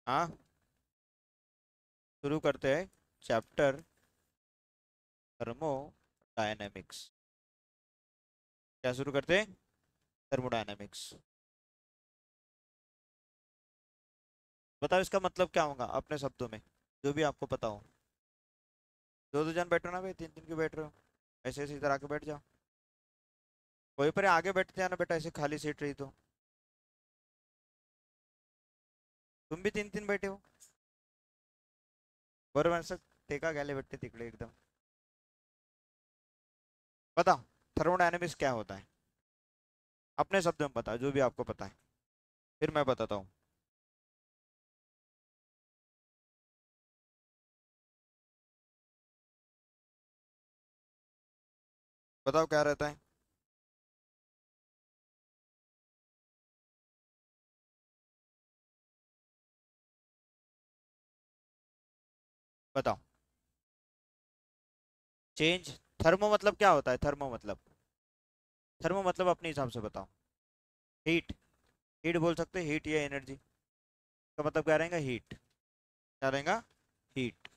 हाँ, शुरू करते हैं चैप्टर थर्मोडायनेमिक्स। क्या शुरू करते हैं? थर्मोडायनेमिक्स। बताओ इसका मतलब क्या होगा अपने शब्दों में, जो भी आपको पता हो। दो दो जन बैठो ना भाई, तीन तीन क्यों बैठ रहे हो? ऐसे ऐसे इधर आके बैठ जाओ। कोई पर आगे बैठ जाना बेटा, ऐसे खाली सीट रही तो। तुम भी तीन तीन बैठे हो। बरोबर सर। टेका गॅले भेटते तिकडे एकदम। बताओ थर्मोडायनेमिक्स क्या होता है, अपने शब्दों में बताओ जो भी आपको पता है, फिर मैं बताता हूँ। बताओ क्या रहता है। बताओ। चेंज। थर्मो मतलब क्या होता है? थर्मो मतलब, थर्मो मतलब अपने हिसाब से बताओ। हीट। हीट बोल सकते हैं, हीट या एनर्जी का मतलब क्या रहेगा? हीट। क्या रहेगा? हीट।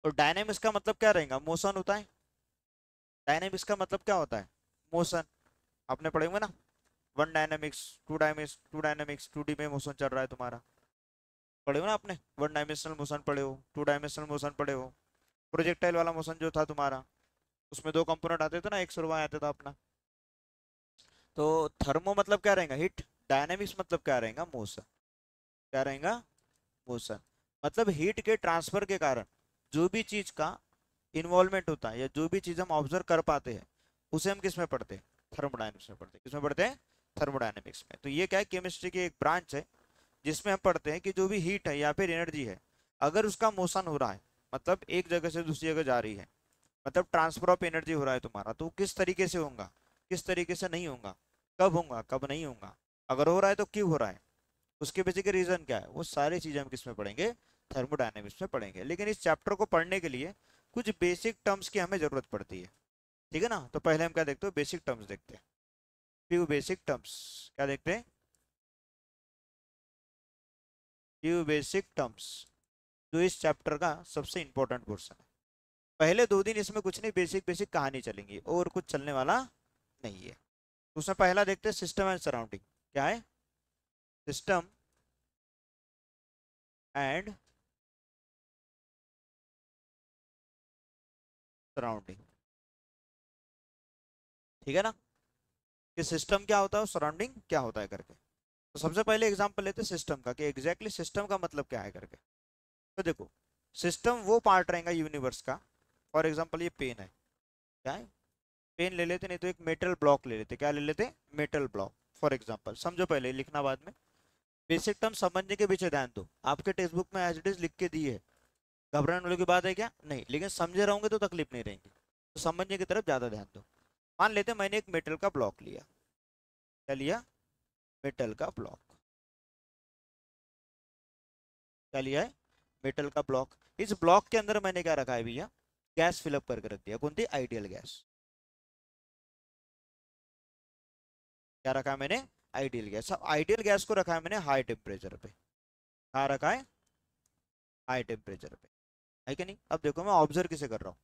और डायनेमिक्स का मतलब क्या रहेगा? मोशन होता है। डायनेमिक्स का मतलब क्या होता है? मोशन। आपने पढ़े होंगे ना, one dynamics, to dynamics, 2D में मोशन चल रहा है तुम्हारा। पढ़े हो ना आपने? वन डायमेंशनल मोशन पढ़े हो, टू डायमेंशनल मोशन पढ़े हो। प्रोजेक्टाइल वाला मोशन जो था तुम्हारा, उसमें दो कंपोनेंट आते थे ना, एक्स और वाई आता था अपना। तो थर्मो मतलब क्या रहेगा? हीट। डायनेमिक्स मतलब क्या रहेगा? मोशन। क्या रहेगा? मोशन। मतलब हीट के ट्रांसफर के कारण जो भी चीज का इन्वॉल्वमेंट होता है, या जो भी चीज हम ऑब्जर्व कर पाते हैं, उसे हम किस में पढ़ते हैं? थर्मोडायनेमिक्स में पढ़ते हैं। किसमें पढ़ते हैं? थर्मोडायनेमिक्स में। तो ये क्या है, केमिस्ट्री की एक ब्रांच है, जिसमें हम पढ़ते हैं कि जो भी हीट है या फिर एनर्जी है, अगर उसका मोशन हो रहा है, मतलब एक जगह से दूसरी जगह जा रही है, मतलब ट्रांसफर ऑफ एनर्जी हो रहा है तुम्हारा, तो किस तरीके से होगा, किस तरीके से नहीं होगा, कब होगा कब नहीं होगा, अगर हो रहा है तो क्यों हो रहा है, उसके पीछे के रीजन क्या है, वो सारी चीजें हम किस में पढ़ेंगे? थर्मोडायनेमिक्स में पढ़ेंगे। लेकिन इस चैप्टर को पढ़ने के लिए कुछ बेसिक टर्म्स की हमें जरूरत पड़ती है। ठीक है ना? तो पहले हम क्या देखते हैं? बेसिक टर्म्स देखते हैं। Few basic terms. क्या देखते हैं? फ्यू बेसिक टर्म्स, जो इस चैप्टर का सबसे इंपॉर्टेंट पोर्शन है। पहले दो दिन इसमें कुछ नहीं, बेसिक बेसिक कहानी चलेंगी और कुछ चलने वाला नहीं है। तो उसमें पहला देखते हैं सिस्टम एंड सराउंडिंग। क्या है? System and surrounding. ठीक है ना? कि सिस्टम क्या होता है और सराउंडिंग क्या होता है करके। तो सबसे पहले एग्जांपल लेते हैं सिस्टम का, कि एग्जैक्टली सिस्टम का मतलब क्या है करके। तो देखो, सिस्टम वो पार्ट रहेगा यूनिवर्स का। फॉर एग्जांपल ये पेन है। क्या है? पेन ले लेते, नहीं तो एक मेटल ब्लॉक ले लेते। क्या ले लेते? Metal block. फॉर एग्जांपल समझो, पहले लिखना बाद में। बेसिक टर्म समझने के पीछे ध्यान दो, आपके टेक्स्ट बुक में एज इट इज लिख के दी है। घबराने वालों की बात है क्या? नहीं, लेकिन समझे रहोगे तो तकलीफ नहीं रहेगी। तो समझने की तरफ ज्यादा ध्यान दो। मान लेते हैं मैंने एक मेटल का ब्लॉक लिया। क्या लिया? मेटल का ब्लॉक। क्या लिया है? मेटल का ब्लॉक। इस ब्लॉक के अंदर मैंने क्या रखा है भैया? गैस फिलअप करके रख दिया। कौन सी? Ideal gas. क्या रखा है मैंने? Ideal gas. अब आइडियल गैस को रखा है मैंने हाई टेम्परेचर पे। कहाँ रखा है? हाई टेम्परेचर पे। है कि नहीं? अब देखो मैं ऑब्जर्व किसे कर रहा हूँ?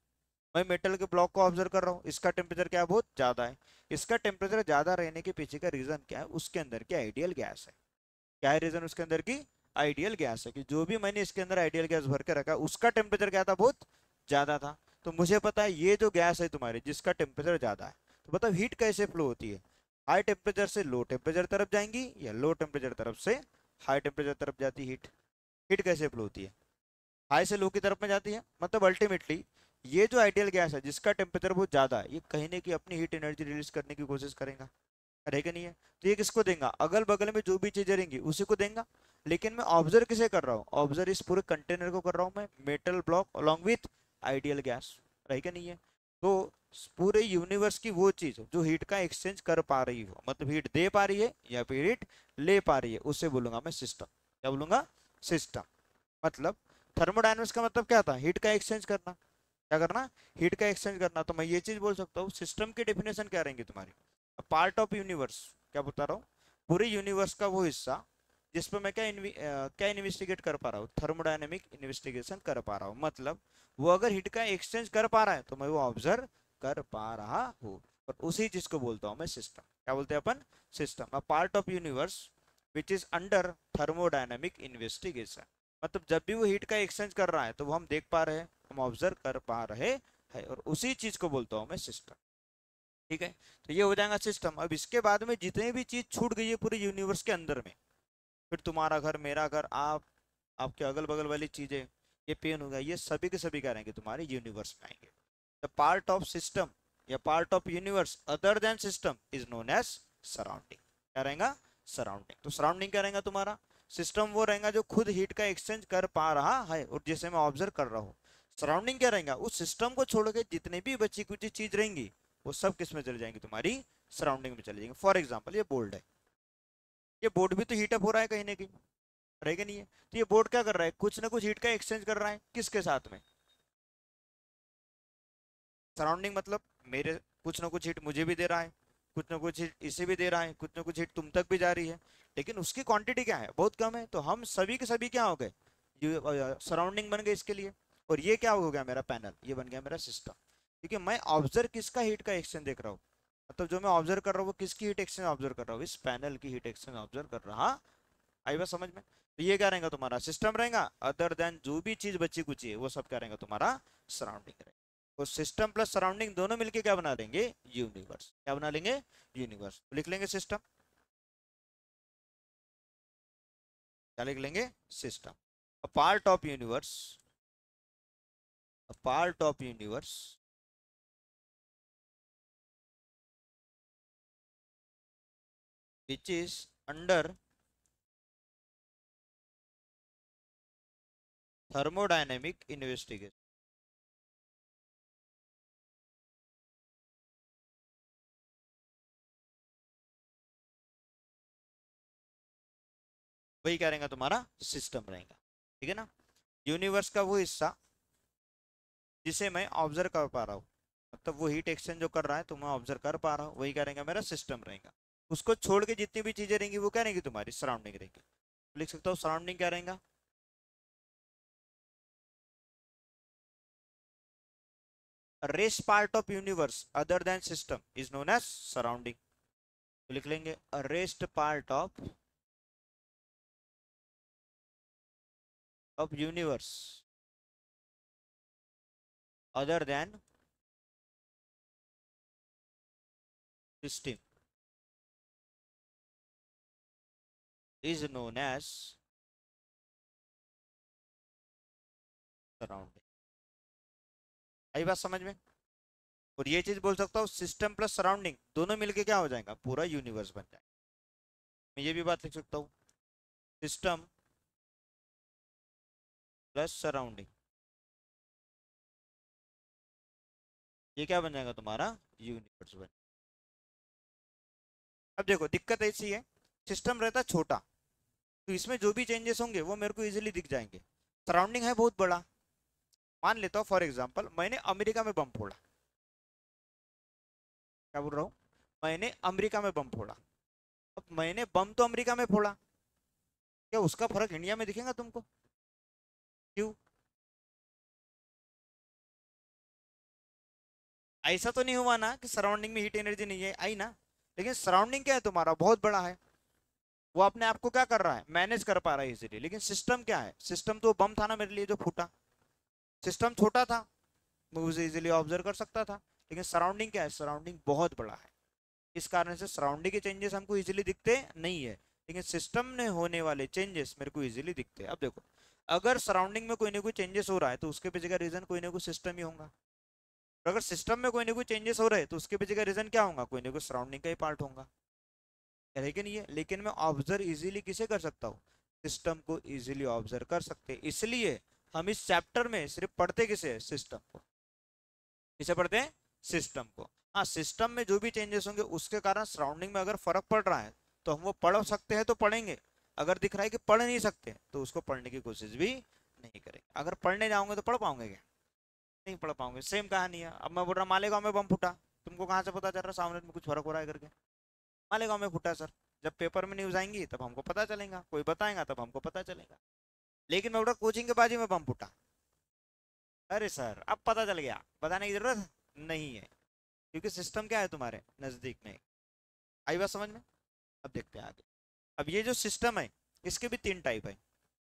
मैं मेटल के ब्लॉक को ऑब्जर्व कर रहा हूँ। इसका टेम्परेचर क्या है? बहुत ज्यादा है। इसका टेम्परेचर ज्यादा रहने के पीछे का रीजन क्या है? उसके अंदर की आइडियल गैस है। क्या है रीजन उसके अंदर की? आइडियल गैस है। कि जो भी मैंने इसके अंदर आइडियल गैस भर के रखा, उसका टेम्परेचर क्या था? बहुत ज्यादा था। तो मुझे पता है ये जो गैस है तुम्हारी, जिसका टेम्परेचर ज्यादा है, तो बताओ हीट कैसे फ्लो होती है? हाई टेम्परेचर से लो टेम्परेचर तरफ जाएंगी, या लो टेम्परेचर तरफ से हाई टेम्परेचर तरफ जाती हीट? हीट कैसे फ्लो होती है? हाई से लो की तरफ में जाती है। मतलब अल्टीमेटली ये जो आइडियल गैस है, जिसका टेम्परेचर बहुत ज्यादा है, ये कहीं ना कहीं अपनी हीट एनर्जी रिलीज करने की कोशिश करेगा। रहेगा नहीं है? तो ये किसको देगा? अगल बगल में जो भी चीजें रहेंगी उसी को देगा। लेकिन मैं ऑब्जर्व किसे कर रहा हूँ? ऑब्जर्व इस पूरे कंटेनर को कर रहा हूँ मैं, metal block along with ideal gas. रहेगा नहीं है? तो पूरे यूनिवर्स की वो चीज जो हीट का एक्सचेंज कर पा रही हो, मतलब हीट दे पा रही है या फिर हीट ले पा रही है, उसे बोलूंगा मैं सिस्टम। क्या बोलूंगा? सिस्टम। मतलब थर्मोडायनेमिक्स का मतलब क्या था? हीट का एक्सचेंज करना। क्या करना? हीट का एक्सचेंज करना। तो मैं ये चीज बोल सकता हूँ, सिस्टम की डेफिनेशन क्या रहेंगी तुम्हारी? Part of universe. क्या बता रहा हूँ? पूरे यूनिवर्स का वो हिस्सा जिस पर मैं क्या इन्वेस्टिगेट कर पा रहा हूँ, थर्मोडायनेमिक इन्वेस्टिगेशन कर पा रहा हूँ। मतलब वो अगर हीट का एक्सचेंज कर पा रहा है तो मैं वो ऑब्जर्व कर पा रहा हूँ, और उसी चीज को बोलता हूँ मैं सिस्टम। क्या बोलते हैं अपन? System, a part of universe which is under thermodynamic investigation. मतलब जब भी वो हीट का एक्सचेंज कर रहा है तो वो हम देख पा रहे हैं, हम ऑब्जर्व कर पा रहे हैं, और उसी चीज को बोलता हूँ मैं सिस्टम। ठीक है, तो ये हो जाएगा सिस्टम। अब इसके बाद में जितनी भी चीज छूट गई है पूरे यूनिवर्स के अंदर में, फिर तुम्हारा घर, मेरा घर, आप, आपके अगल बगल वाली चीजें, ये पेन हो गया, ये सभी के सभी क्या रहेंगे, तुम्हारे यूनिवर्स में आएंगे। द पार्ट ऑफ सिस्टम या part of universe other than system is known as surrounding. क्या रहेगा? सराउंडिंग। तो सराउंडिंग क्या रहेगा तुम्हारा? सिस्टम वो रहेगा जो खुद हीट का एक्सचेंज कर पा रहा है और जिसे मैं ऑब्जर्व कर रहा हूँ। सराउंडिंग क्या रहेगा? उस सिस्टम को छोड़ के जितने भी बची कुछ चीज रहेंगी वो सब किस में चली जाएंगी, तुम्हारी सराउंडिंग में चली जाएंगी। फॉर एग्जाम्पल ये बोर्ड है, ये बोर्ड भी तो हीट अप हो रहा है कहीं ना कहीं, रहेगा नहीं है? तो ये बोर्ड क्या कर रहा है? कुछ ना कुछ हीट का एक्सचेंज कर रहा है, किसके साथ में? सराउंडिंग मतलब मेरे, कुछ ना कुछ हीट मुझे भी दे रहा है, कुछ ना कुछ हीट इसे भी दे रहा है, कुछ ना कुछ हीट तुम तक भी जा रही है, लेकिन उसकी क्वांटिटी क्या है? बहुत कम है। तो हम सभी के सभी क्या हो गए? ये सराउंडिंग बन गए इसके लिए। और ये क्या हो गया? मेरा पैनल, ये बन गया मेरा सिस्टम। क्योंकि मैं ऑब्जर्व किसका हीट का एक्सचेंज देख रहा हूँ, मतलब जो मैं ऑब्जर्व कर रहा हूँ वो किसकी हीट एक्सचेंज ऑब्जर्व कर रहा हूँ? इस पैनल की हीट एक्सचेंज ऑब्जर्व कर रहा। आई बात समझ में? तो ये क्या रहेगा? तुम्हारा सिस्टम रहेगा। अदर देन जो भी चीज बची कुची है वो सब क्या रहेगा? तुम्हारा सराउंडिंग रहेगा। तो सिस्टम प्लस सराउंडिंग दोनों मिलके क्या बना लेंगे? यूनिवर्स। क्या बना लेंगे? यूनिवर्स। तो लिख लेंगे सिस्टम। क्या लिख लेंगे? System. A part of universe, a part of universe which is under thermodynamic investigation. वही क्या रहेगा? तुम्हारा सिस्टम रहेगा। ठीक है ना? यूनिवर्स का वो हिस्सा जिसे मैं ऑब्जर्व कर पा रहा हूँ, मतलब वो हीट एक्सचेंज जो कर रहा है तो मैं ऑब्जर्व कर पा रहा हूँ, वही क्या रहेगा? मेरा सिस्टम रहेगा। उसको छोड़ के जितनी भी चीजें रहेंगी वो क्या रहेंगी? तुम्हारी सराउंडिंग रहेगी। तो लिख सकता हूँ सराउंडिंग क्या रहेगा? Rest part of universe other than system is known as surrounding. तो लिख लेंगे rest part of universe other than system is known as surrounding. आई बात समझ में? और ये चीज बोल सकता हूँ सिस्टम प्लस सराउंडिंग दोनों मिलके क्या हो जाएगा? पूरा यूनिवर्स बन जाएगा। मैं ये भी बात लिख सकता हूँ, सिस्टम प्लस सराउंडिंग, ये क्या बन जाएगा? तुम्हारा यूनिवर्स बन। अब देखो दिक्कत ऐसी है, सिस्टम रहता है छोटा, तो इसमें जो भी चेंजेस होंगे वो मेरे को इजीली दिख जाएंगे। सराउंडिंग है बहुत बड़ा। मान लेता हूँ फॉर एग्जांपल मैंने अमेरिका में बम फोड़ा। क्या बोल रहा हूँ? मैंने अमेरिका में बम फोड़ा। अब मैंने बम तो अमेरिका में फोड़ा, क्या उसका फर्क इंडिया में दिखेगा तुमको? क्यों? ऐसा तो नहीं हुआ ना कि सराउंडिंग में हीट एनर्जी नहीं है, आई ना? लेकिन सराउंडिंग क्या है तुम्हारा? बहुत बड़ा है। वो अपने आप को क्या कर रहा है? मैनेज कर पा रहा है इजीली। लेकिन सिस्टम क्या है? सिस्टम तो बम था ना मेरे लिए जो फूटा। सिस्टम छोटा था, मैं उसे इजीली ऑब्जर्व कर सकता था। लेकिन सराउंडिंग क्या है? सराउंडिंग बहुत बड़ा है। इस कारण से सराउंडिंग के चेंजेस हमको इजीली दिखते नहीं है, लेकिन सिस्टम में होने वाले चेंजेस मेरे को इजीली दिखते हैं। अब देखो, अगर सराउंडिंग में कोई ना कोई चेंजेस हो रहा है तो उसके पीछे का रीजन कोई ना कोई सिस्टम ही होगा। और अगर सिस्टम में कोई ना कोई चेंजेस हो रहे हैं तो उसके पीछे का रीजन क्या होगा? कोई ना कोई सराउंडिंग का ही पार्ट होगा। है कि नहीं है? लेकिन मैं ऑब्जर्व इजीली किसे कर सकता हूँ? सिस्टम को इजीली ऑब्जर्व कर सकते हैं। इसलिए हम इस चैप्टर में सिर्फ पढ़ते किसे? सिस्टम को। किसे पढ़ते हैं? सिस्टम को। हाँ, सिस्टम में जो भी चेंजेस होंगे उसके कारण सराउंडिंग में अगर फर्क पड़ रहा है तो हम वो पढ़ सकते हैं तो पढ़ेंगे। अगर दिख रहा है कि पढ़ नहीं सकते तो उसको पढ़ने की कोशिश भी नहीं करेंगे। अगर पढ़ने जाओगे तो पढ़ पाओगे क्या? नहीं पढ़ पाओगे। सेम कहानी है। अब मैं बोल रहा मालेगांव में बम फूटा, तुमको कहाँ से पता चल रहा सामने में कुछ फर्क हो रहा है करके? मालेगांव में फूटा सर। जब पेपर में न्यूज आएंगी तब हमको पता चलेगा, कोई बताएगा तब हमको पता चलेगा। लेकिन मैं उठा कोचिंग के बाजू में बम फूटा, अरे सर अब पता चल गया, बताने की जरूरत नहीं है, क्योंकि सिस्टम क्या है तुम्हारे नजदीक में। आई बात समझ में? अब देखते हैं आगे। अब ये जो सिस्टम है इसके भी तीन टाइप है।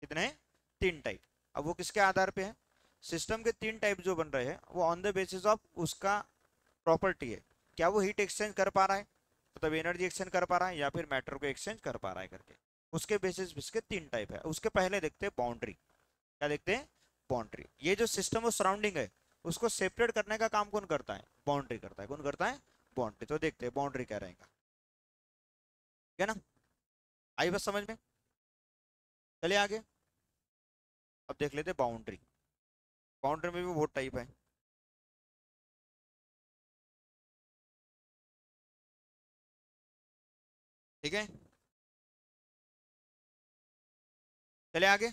कितने हैं? तीन टाइप। अब वो किसके आधार पे है? सिस्टम के तीन टाइप जो बन रहे हैं वो ऑन द बेसिस ऑफ उसका प्रॉपर्टी है, क्या वो हीट एक्सचेंज कर पा रहा है, मतलब एनर्जी एक्सचेंज कर पा रहा है, या फिर मैटर को एक्सचेंज कर पा रहा है करके। उसके बेसिस इसके तीन टाइप है। उसके पहले देखते हैं बाउंड्री। क्या देखते हैं? बाउंड्री। ये जो सिस्टम और सराउंडिंग है उसको सेपरेट करने का काम कौन करता है? बाउंड्री करता है। कौन करता है? बाउंड्री। तो देखते हैं बाउंड्री क्या रहेगा, ठीक है ना? आई बस समझ में? चलिए आगे। अब देख लेते हैं बाउंड्री। बाउंड्री में भी बहुत टाइप है। ठीक है, चलिए आगे।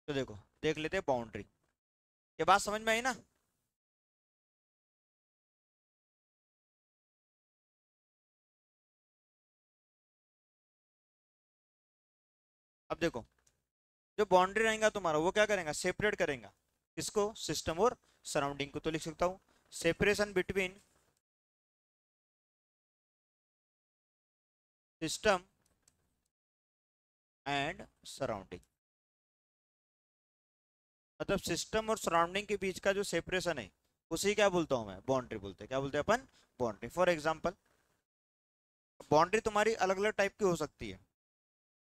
तो देखो, देख लेते हैं बाउंड्री। ये बात समझ में आई ना? अब देखो, जो बाउंड्री रहेगा तुम्हारा वो क्या करेगा? सेपरेट करेगा। किसको? सिस्टम और सराउंडिंग को। तो लिख सकता हूँ separation between system and surrounding. मतलब सिस्टम और सराउंडिंग के बीच का जो सेपरेशन है उसी क्या बोलता हूँ मैं? बाउंड्री बोलते हैं। क्या बोलते हैं अपन? बाउंड्री। फॉर एग्जांपल, बाउंड्री तुम्हारी अलग अलग टाइप की हो सकती है।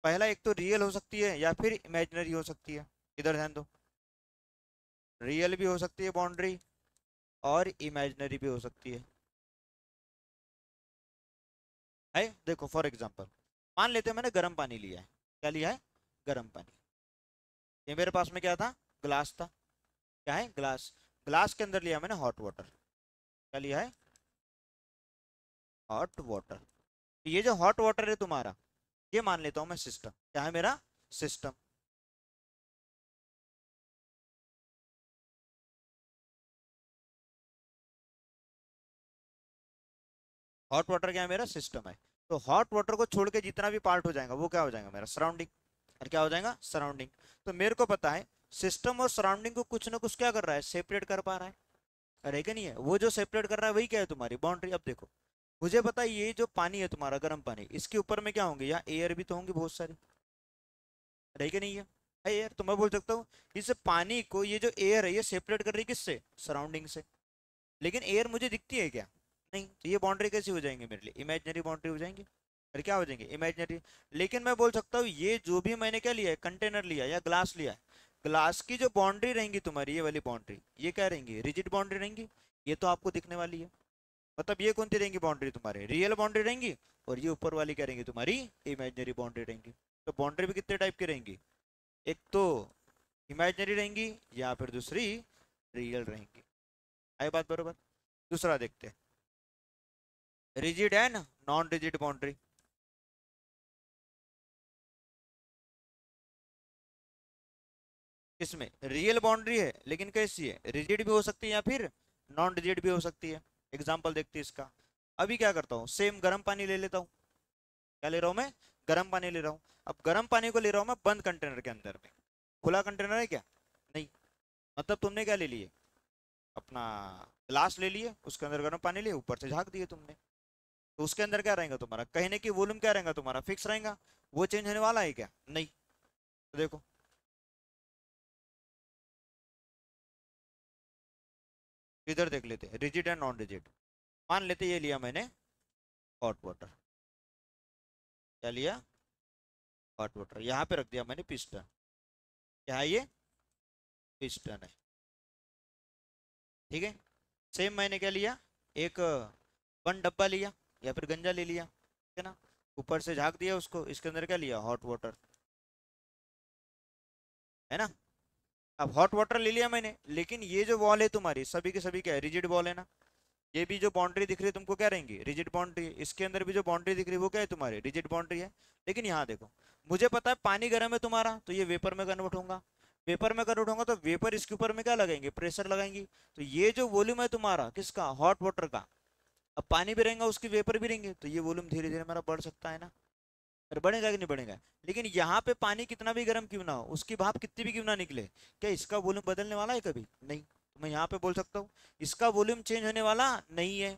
पहला, एक तो रियल हो सकती है या फिर इमेजिनरी हो सकती है। इधर ध्यान दो, रियल भी हो सकती है बाउंड्री और इमेजिनरी भी हो सकती है। देखो फॉर एग्जांपल, मान लेते हैं मैंने गर्म पानी लिया है। क्या लिया है? गर्म पानी। ये मेरे पास में क्या था? ग्लास था। क्या है? ग्लास। ग्लास के अंदर लिया मैंने हॉट वाटर। क्या लिया है? Hot water. ये जो हॉट वाटर है तुम्हारा, ये मान लेता हूं मैं सिस्टम। क्या है मेरा? सिस्टम। हॉट वाटर क्या है? मेरा सिस्टम है। तो हॉट वाटर को छोड़ के जितना भी पार्ट हो जाएगा वो क्या हो जाएगा? मेरा सराउंडिंग। और क्या हो जाएगा? सराउंडिंग। तो मेरे को पता है सिस्टम और सराउंडिंग को कुछ ना कुछ क्या कर रहा है? सेपरेट कर पा रहा है। अरे क्या नहीं है? वो जो सेपरेट कर रहा है वही क्या है? तुम्हारी बाउंड्री। अब देखो, मुझे पता है ये जो पानी है तुम्हारा गर्म पानी, इसके ऊपर में क्या होंगे? यहाँ एयर भी तो होंगे बहुत सारी। रही कि नहीं है? एयर। तो मैं बोल सकता हूँ इस पानी को, ये जो एयर है ये सेपरेट कर रही है किससे? सराउंडिंग से। लेकिन एयर मुझे दिखती है क्या? नहीं। तो ये बाउंड्री कैसी हो जाएंगे मेरे लिए? इमेजिनरी बाउंड्री हो जाएंगी। और क्या हो जाएंगे? इमेजिनरी। लेकिन मैं बोल सकता हूँ ये जो भी मैंने क्या लिया है, कंटेनर लिया या ग्लास लिया है, ग्लास की जो बाउंड्री रहेंगी तुम्हारी, ये वाली बाउंड्री, ये क्या रहेंगी? रिजिड बाउंड्री रहेंगी। ये तो आपको दिखने वाली है। मतलब ये कौन सी रहेंगी बाउंड्री? तुम्हारे रियल बाउंड्री रहेंगी। और ये ऊपर वाली क्या रहेंगी? तुम्हारी इमेजिनरी बाउंड्री रहेंगी। तो बाउंड्री भी कितने टाइप की रहेंगी? एक तो इमेजिनरी रहेंगी या फिर दूसरी रियल रहेंगी। आई बात बरोबर? दूसरा देखते हैं, rigid and non rigid boundary. इसमें रियल बाउंड्री है लेकिन कैसी है? रिजिड भी हो सकती है या फिर नॉन रिजिड भी हो सकती है। एग्जांपल देखते हैं इसका। अभी क्या करता हूँ, सेम गर्म पानी ले लेता हूँ। क्या ले रहा हूँ मैं? गर्म पानी ले रहा हूँ। अब गर्म पानी को ले रहा हूँ मैं बंद कंटेनर के अंदर में। खुला कंटेनर है क्या? नहीं। मतलब तुमने क्या ले लिए? अपना ग्लास ले लिए, उसके अंदर गर्म पानी लिए, ऊपर से झाग दिए तुमने। तो उसके अंदर क्या रहेगा तुम्हारा? कहने की वॉल्यूम क्या रहेगा तुम्हारा? फिक्स रहेगा। वो चेंज होने वाला है क्या? नहीं। तो देखो, इधर देख लेते हैं रिजिड एंड नॉन रिजिड। मान लेते ये लिया मैंने हॉट वाटर। क्या लिया? Hot water. यहाँ पे रख दिया मैंने पिस्टन। क्या है ये? पिस्टन है। ठीक है। सेम मैंने क्या लिया? एक वन डब्बा लिया या फिर गंजा ले लिया, ठीक है ना? ऊपर से झाग दिया उसको, इसके अंदर क्या लिया? Hot water. है ना? अब हॉट वाटर ले लिया मैंने, लेकिन ये जो वॉल है तुम्हारी सभी के सभी क्या है? रिजिड वॉल है ना? ये भी जो बाउंड्री दिख रही है तुमको क्या रहेंगी? Rigid boundary. इसके अंदर भी जो बाउंड्री दिख रही है वो क्या है तुम्हारी? रिजिड बाउंड्री है। लेकिन यहाँ देखो, मुझे पता है पानी गर्म है तुम्हारा तो ये वेपर में कन्वर्ट होगा। वेपर में कन्वर्ट होगा तो वेपर इसके ऊपर में क्या लगाएंगे, प्रेशर लगाएंगे। तो ये जो वॉल्यूम है तुम्हारा किसका, हॉट वाटर का, अब पानी भी रहेगा उसकी वेपर भी रहेंगे, तो ये वॉल्यूम धीरे धीरे हमारा बढ़ सकता है ना, पर बढ़ेगा कि नहीं बढ़ेगा। लेकिन यहाँ पे पानी कितना भी गर्म क्यों ना हो, उसकी भाप कितनी भी क्यों ना निकले, क्या इसका वॉल्यूम बदलने वाला है कभी, नहीं। तो मैं यहाँ पे बोल सकता हूँ इसका वॉल्यूम चेंज होने वाला नहीं है,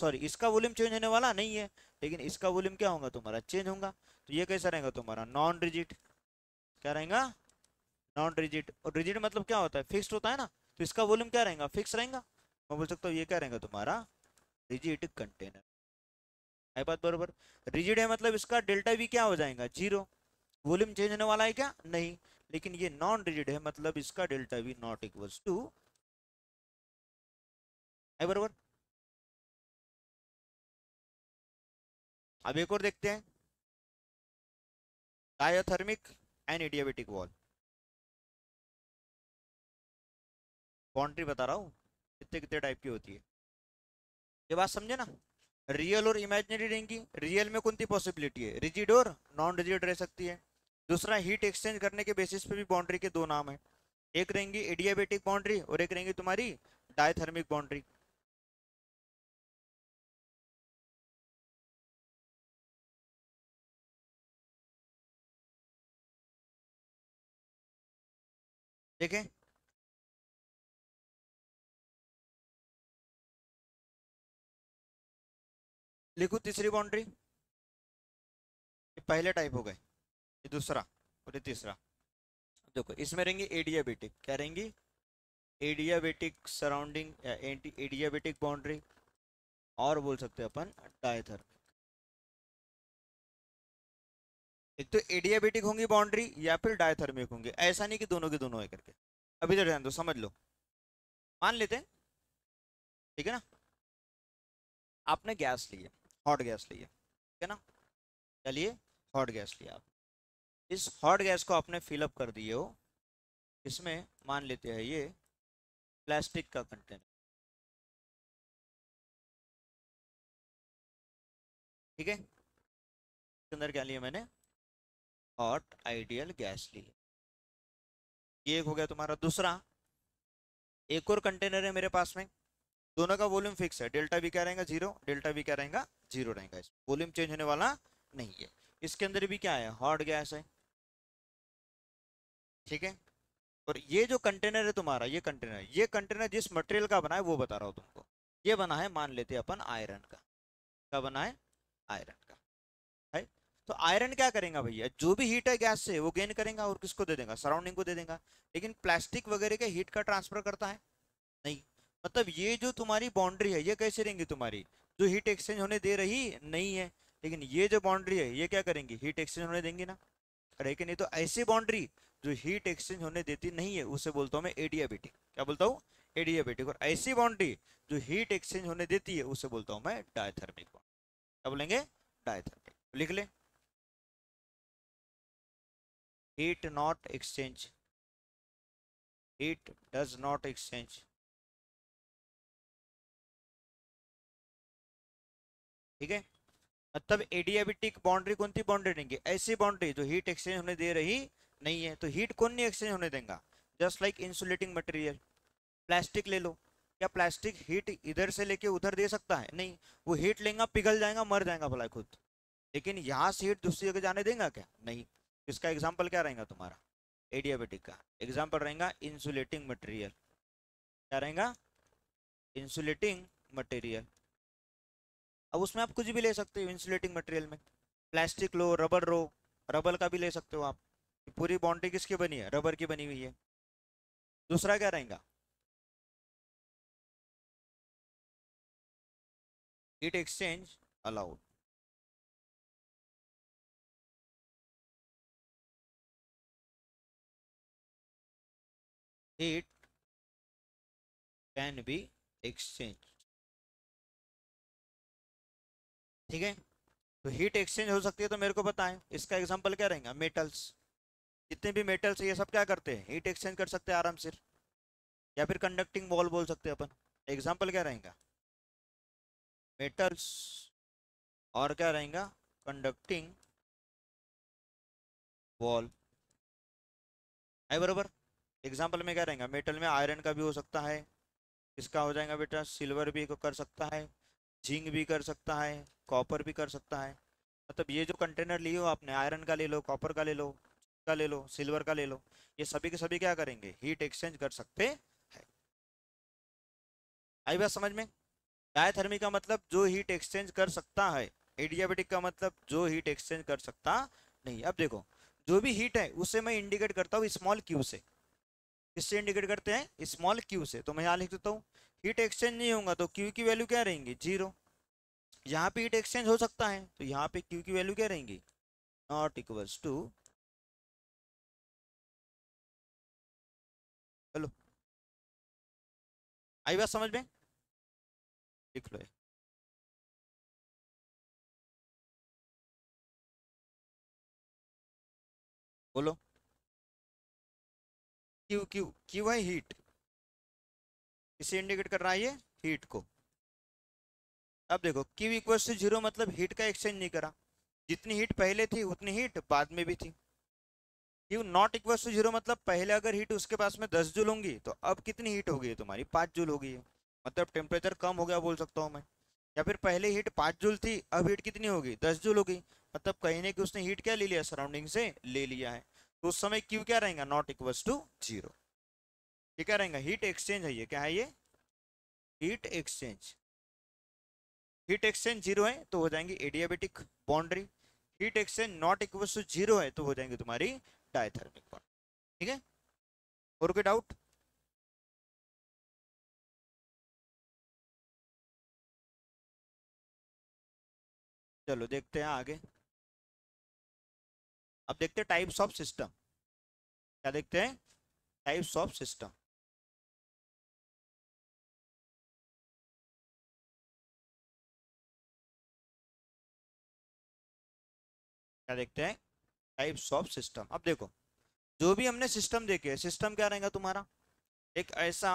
सॉरी इसका वॉल्यूम चेंज होने वाला नहीं है, लेकिन इसका वॉल्यूम क्या होगा तुम्हारा, चेंज होगा। तो ये कैसा रहेगा तुम्हारा, नॉन रिजिड, क्या रहेगा, नॉन रिजिड। और रिजिड मतलब क्या होता है, फिक्स्ड होता है ना, तो इसका वॉल्यूम क्या रहेगा, फिक्स रहेगा। मैं बोल सकता हूँ ये क्या रहेगा तुम्हारा, रिजिड कंटेनर। है बात बरोबर। रिजिड है मतलब इसका डेल्टा वी क्या हो जाएगा, जीरो, वॉल्यूम चेंज होने वाला है क्या, नहीं। लेकिन ये नॉन रिजिड है मतलब इसका delta V not equals to, है बरोबर। अब एक और देखते हैं, diathermic and adiabatic wall. Boundary बता रहा हूँ कितने कितने टाइप की होती है, ये बात समझे ना। रियल और इमेजिनरी रहेंगी, रियल में कौन सी पॉसिबिलिटी है, रिजिड और नॉन रिजिड रह सकती है। दूसरा हीट एक्सचेंज करने के बेसिस पे भी बाउंड्री के दो नाम है, एक रहेंगी एडियाबेटिक बाउंड्री और एक रहेंगी तुम्हारी डायथर्मिक बाउंड्री। देखें, लिखो तीसरी बाउंड्री, ये पहले टाइप हो गए, ये दूसरा और ये तीसरा। देखो इसमें रहेंगी एडियाबेटिक, क्या रहेंगी, एडियाबेटिक सराउंडिंग या एडियाबेटिक बाउंड्री, और बोल सकते हैं अपन डायथर्मिक। एक तो एडियाबेटिक होंगी बाउंड्री या फिर डायथर्मिक होंगी, ऐसा नहीं कि दोनों के दोनों है करके। अभी तो ध्यान दो, समझ लो, मान लेते हैं, ठीक है ना, आपने गैस लिए, हॉट गैस लिए, ठीक है ना, क्या लिए, हॉट गैस लिया आप। इस हॉट गैस को आपने फिलअप कर दिए हो, इसमें मान लेते हैं ये प्लास्टिक का कंटेनर, ठीक है, इसके अंदर क्या लिया मैंने, हॉट आइडियल गैस ली। ये एक हो गया तुम्हारा। दूसरा, एक और कंटेनर है मेरे पास में, दोनों का वॉल्यूम फिक्स है, डेल्टा भी क्या रहेगा, जीरो, डेल्टा भी क्या रहेगा, जीरो रहेगा, इस वॉल्यूम चेंज होने वाला नहीं है। इसके अंदर भी क्या है, हॉट गैस है, ठीक है। और ये जो कंटेनर है तुम्हारा, ये कंटेनर जिस मटेरियल का बना है वो बता रहा हूँ तुमको। ये बना है, मान लेते हैं अपन आयरन का, क्या बना है, आयरन का है। तो आयरन क्या करेगा भैया, जो भी हीट है गैस से वो गेन करेगा और किसको दे देगा, सराउंडिंग को दे देगा। लेकिन प्लास्टिक वगैरह के हीट का ट्रांसफर करता है, नहीं। मतलब ये जो तुम्हारी बाउंड्री है ये कैसे रहेंगी तुम्हारी, जो हीट एक्सचेंज होने दे रही नहीं है। लेकिन ये जो बाउंड्री है ये क्या करेंगी, हीट एक्सचेंज होने देंगी ना, अरे कि नहीं। तो ऐसी बाउंड्री जो हीट एक्सचेंज होने देती नहीं है उसे बोलता हूँ मैं एडियाबेटिक, क्या बोलता हूँ, एडियाबेटिक। और ऐसी बाउंड्री जो हीट एक्सचेंज होने देती है उसे बोलता हूँ मैं डायथर्मिक, क्या बोलेंगे, डायथर्मिक। लिख ले, heat not exchange, heat does not exchange, ठीक है। मतलब एडियाबेटिक बाउंड्री कौन सी बाउंड्री रहेंगी, ऐसी बाउंड्री जो हीट एक्सचेंज होने दे रही नहीं है। तो हीट कौन नहीं एक्सचेंज होने देगा, just like insulating material. Plastic ले लो, क्या प्लास्टिक हीट इधर से लेके उधर दे सकता है, नहीं। वो हीट लेगा, पिघल जाएगा, मर जाएगा भला खुद। लेकिन यहाँ से हीट दूसरी जगह जाने देगा क्या, नहीं। इसका एग्जाम्पल क्या रहेगा तुम्हारा, एडियाबेटिक का एग्जाम्पल रहेगा इंसुलेटिंग मटेरियल, क्या रहेगा, इंसुलेटिंग मटेरियल। अब उसमें आप कुछ भी ले सकते हो इंसुलेटिंग मटेरियल में, प्लास्टिक लो, रबर लो, रबर का भी ले सकते हो आप। पूरी बाउंड्री किसकी बनी है, रबर की बनी हुई है। दूसरा क्या रहेगा, heat exchange allowed, heat can be exchange, ठीक है। तो हीट एक्सचेंज हो सकती है, तो मेरे को पता है इसका एग्जांपल क्या रहेगा, मेटल्स। जितने भी मेटल्स ये सब क्या करते हैं, हीट एक्सचेंज कर सकते हैं आराम से। या फिर कंडक्टिंग वॉल बोल सकते हैं अपन। एग्जांपल क्या रहेगा, मेटल्स, और क्या रहेगा, कंडक्टिंग वॉल, है बरोबर। एग्जाम्पल में क्या रहेगा, मेटल में आयरन का भी हो सकता है, इसका हो जाएगा बेटा सिल्वर भी कर सकता है, जिंक भी कर सकता है, कॉपर भी कर सकता है। मतलब ये जो कंटेनर लिए हो आपने, आयरन का ले लो, कॉपर का ले लो, का ले लो, सिल्वर का ले लो, ये सभी के सभी क्या करेंगे, हीट एक्सचेंज कर सकते हैं। आई बात समझ में। डायथर्मी का मतलब जो हीट एक्सचेंज कर सकता है, एडियाबेटिक का मतलब जो हीट एक्सचेंज कर सकता नहीं। अब देखो, जो भी हीट है उसे मैं इंडिकेट करता हूँ स्मॉल क्यू से। किससे इंडिकेट करते हैं, स्मॉल क्यू से। तो मैं यहाँ लिख देता हूँ हीट एक्सचेंज नहीं होगा तो क्यू की वैल्यू क्या रहेंगी, जीरो। यहाँ पे हीट एक्सचेंज हो सकता है तो यहाँ पे क्यू की वैल्यू क्या रहेंगी, नॉट इक्वल्स टू, चलो आई बात समझ में, लिख लो ये। बोलो, क्यू क्यू क्यू है हीट, किसे इंडिकेट कर रहा है ये, हीट को। अब देखो क्यू इक्वल टू जीरो मतलब हीट का एक्सचेंज नहीं करा, जितनी हीट पहले थी उतनी हीट बाद में भी थी। Q not equal to zero मतलब पहले अगर हीट उसके पास में 10 जूल होंगी तो अब कितनी हीट हो गई है तुम्हारी, 5 जूल हो गई है। मतलब टेम्परेचर कम हो गया बोल सकता हूँ मैं। या फिर पहले हीट 5 जूल थी, अब हीट कितनी होगी, 10 जूल हो गई। मतलब कहीं ना कहीं उसने हीट क्या ले लिया, सराउंडिंग से ले लिया है। तो उस समय क्यू क्या रहेगा, नॉट इक्वल टू जीरो। ये क्या रहेगा, हीट एक्सचेंज है ये, क्या है ये, heat exchange. Heat exchange zero है तो हो जाएंगी adiabatic boundary, heat exchange not equal to zero है तो हो जाएंगी तुम्हारी डायथर्मिक बाउंड्री। ठीक है, और कोई डाउट। चलो देखते हैं आगे। अब देखते हैं टाइप्स ऑफ सिस्टम। क्या देखते हैं, टाइप्स ऑफ सिस्टम। क्या देखते हैं, टाइप्स ऑफ सिस्टम। अब देखो, जो भी हमने सिस्टम देखे, सिस्टम क्या रहेगा तुम्हारा, एक ऐसा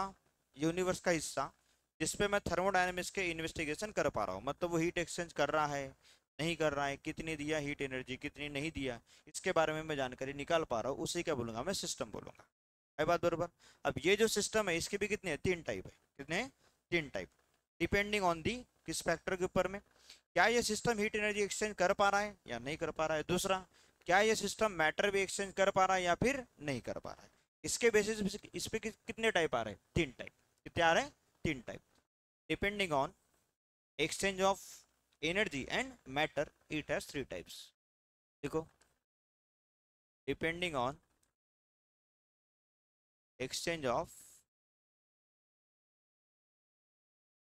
यूनिवर्स का हिस्सा जिसपे मैं थर्मोडायनेमिक्स के इन्वेस्टिगेशन कर पा रहा हूँ। मतलब वो हीट एक्सचेंज कर रहा है नहीं कर रहा है, कितनी दिया हीट एनर्जी, कितनी नहीं दिया, इसके बारे में मैं जानकारी निकाल पा रहा हूँ, उसी क्या बोलूंगा मैं, सिस्टम बोलूंगा। है बात बरोबर। अब ये जो सिस्टम है इसके भी कितने हैं, तीन टाइप है। कितने हैं, तीन टाइप, डिपेंडिंग ऑन दी किस फैक्टर के ऊपर में, क्या ये सिस्टम हीट एनर्जी एक्सचेंज कर पा रहा है या नहीं कर पा रहा है। दूसरा, क्या ये सिस्टम मैटर भी एक्सचेंज कर पा रहा है या फिर नहीं कर पा रहा है। इसके बेसिस इस पे कितने टाइप आ रहे हैं, तीन टाइप। कितने आ रहे हैं, तीन type. Depending on exchange of energy and matter, it has three types. देखो, depending on exchange of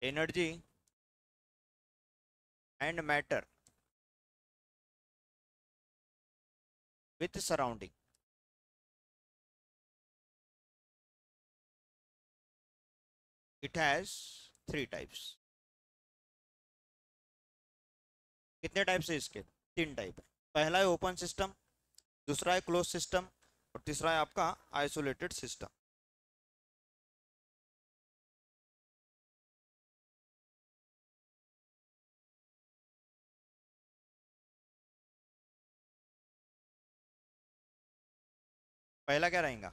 energy and matter with surrounding, it has three types. कितने टाइप है इसके, तीन टाइप है। पहला है ओपन सिस्टम, दूसरा है क्लोज सिस्टम, और तीसरा है आपका आइसोलेटेड सिस्टम। पहला क्या रहेगा,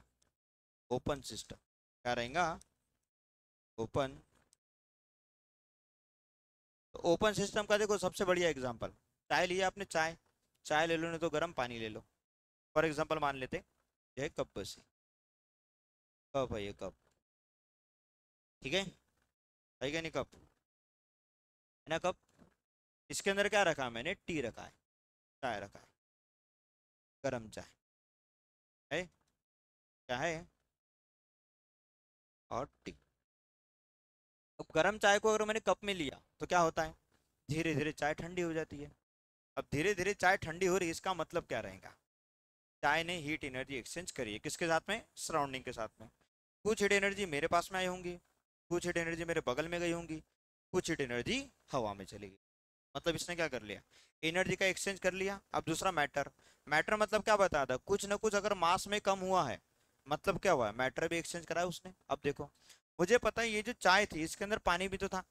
ओपन सिस्टम। क्या रहेगा, ओपन। तो ओपन सिस्टम का देखो सबसे बढ़िया एग्जांपल, चाय लिया आपने, चाय, चाय ले लो, नहीं तो गर्म पानी ले लो। फॉर एग्जांपल मान लेते, यह कप, बस कप है, ये कप, ठीक है क्या नहीं, कप है ना, कप। इसके अंदर क्या रखा है मैंने, टी रखा है, चाय रखा है, गर्म चाय है, क्या है, और टी। अब गर्म चाय को अगर मैंने कप में लिया तो क्या होता है, धीरे धीरे चाय ठंडी हो जाती है। अब धीरे धीरे चाय ठंडी हो रही है, इसका मतलब क्या रहेगा, चाय ने हीट एनर्जी एक्सचेंज करी है, किसके साथ में, सराउंडिंग के साथ में। कुछ हीट एनर्जी मेरे पास में आई होंगी, कुछ हीट एनर्जी मेरे बगल में गई होंगी, कुछ हीट एनर्जी हवा में चली गई। मतलब इसने क्या कर लिया, एनर्जी का एक्सचेंज कर लिया। अब दूसरा मैटर, मैटर मतलब क्या बताया था, कुछ ना कुछ अगर मास में कम हुआ है, मतलब क्या हुआ है, मैटर भी एक्सचेंज करा है उसने। अब देखो, मुझे पता है ये जो चाय थी इसके अंदर पानी भी तो था।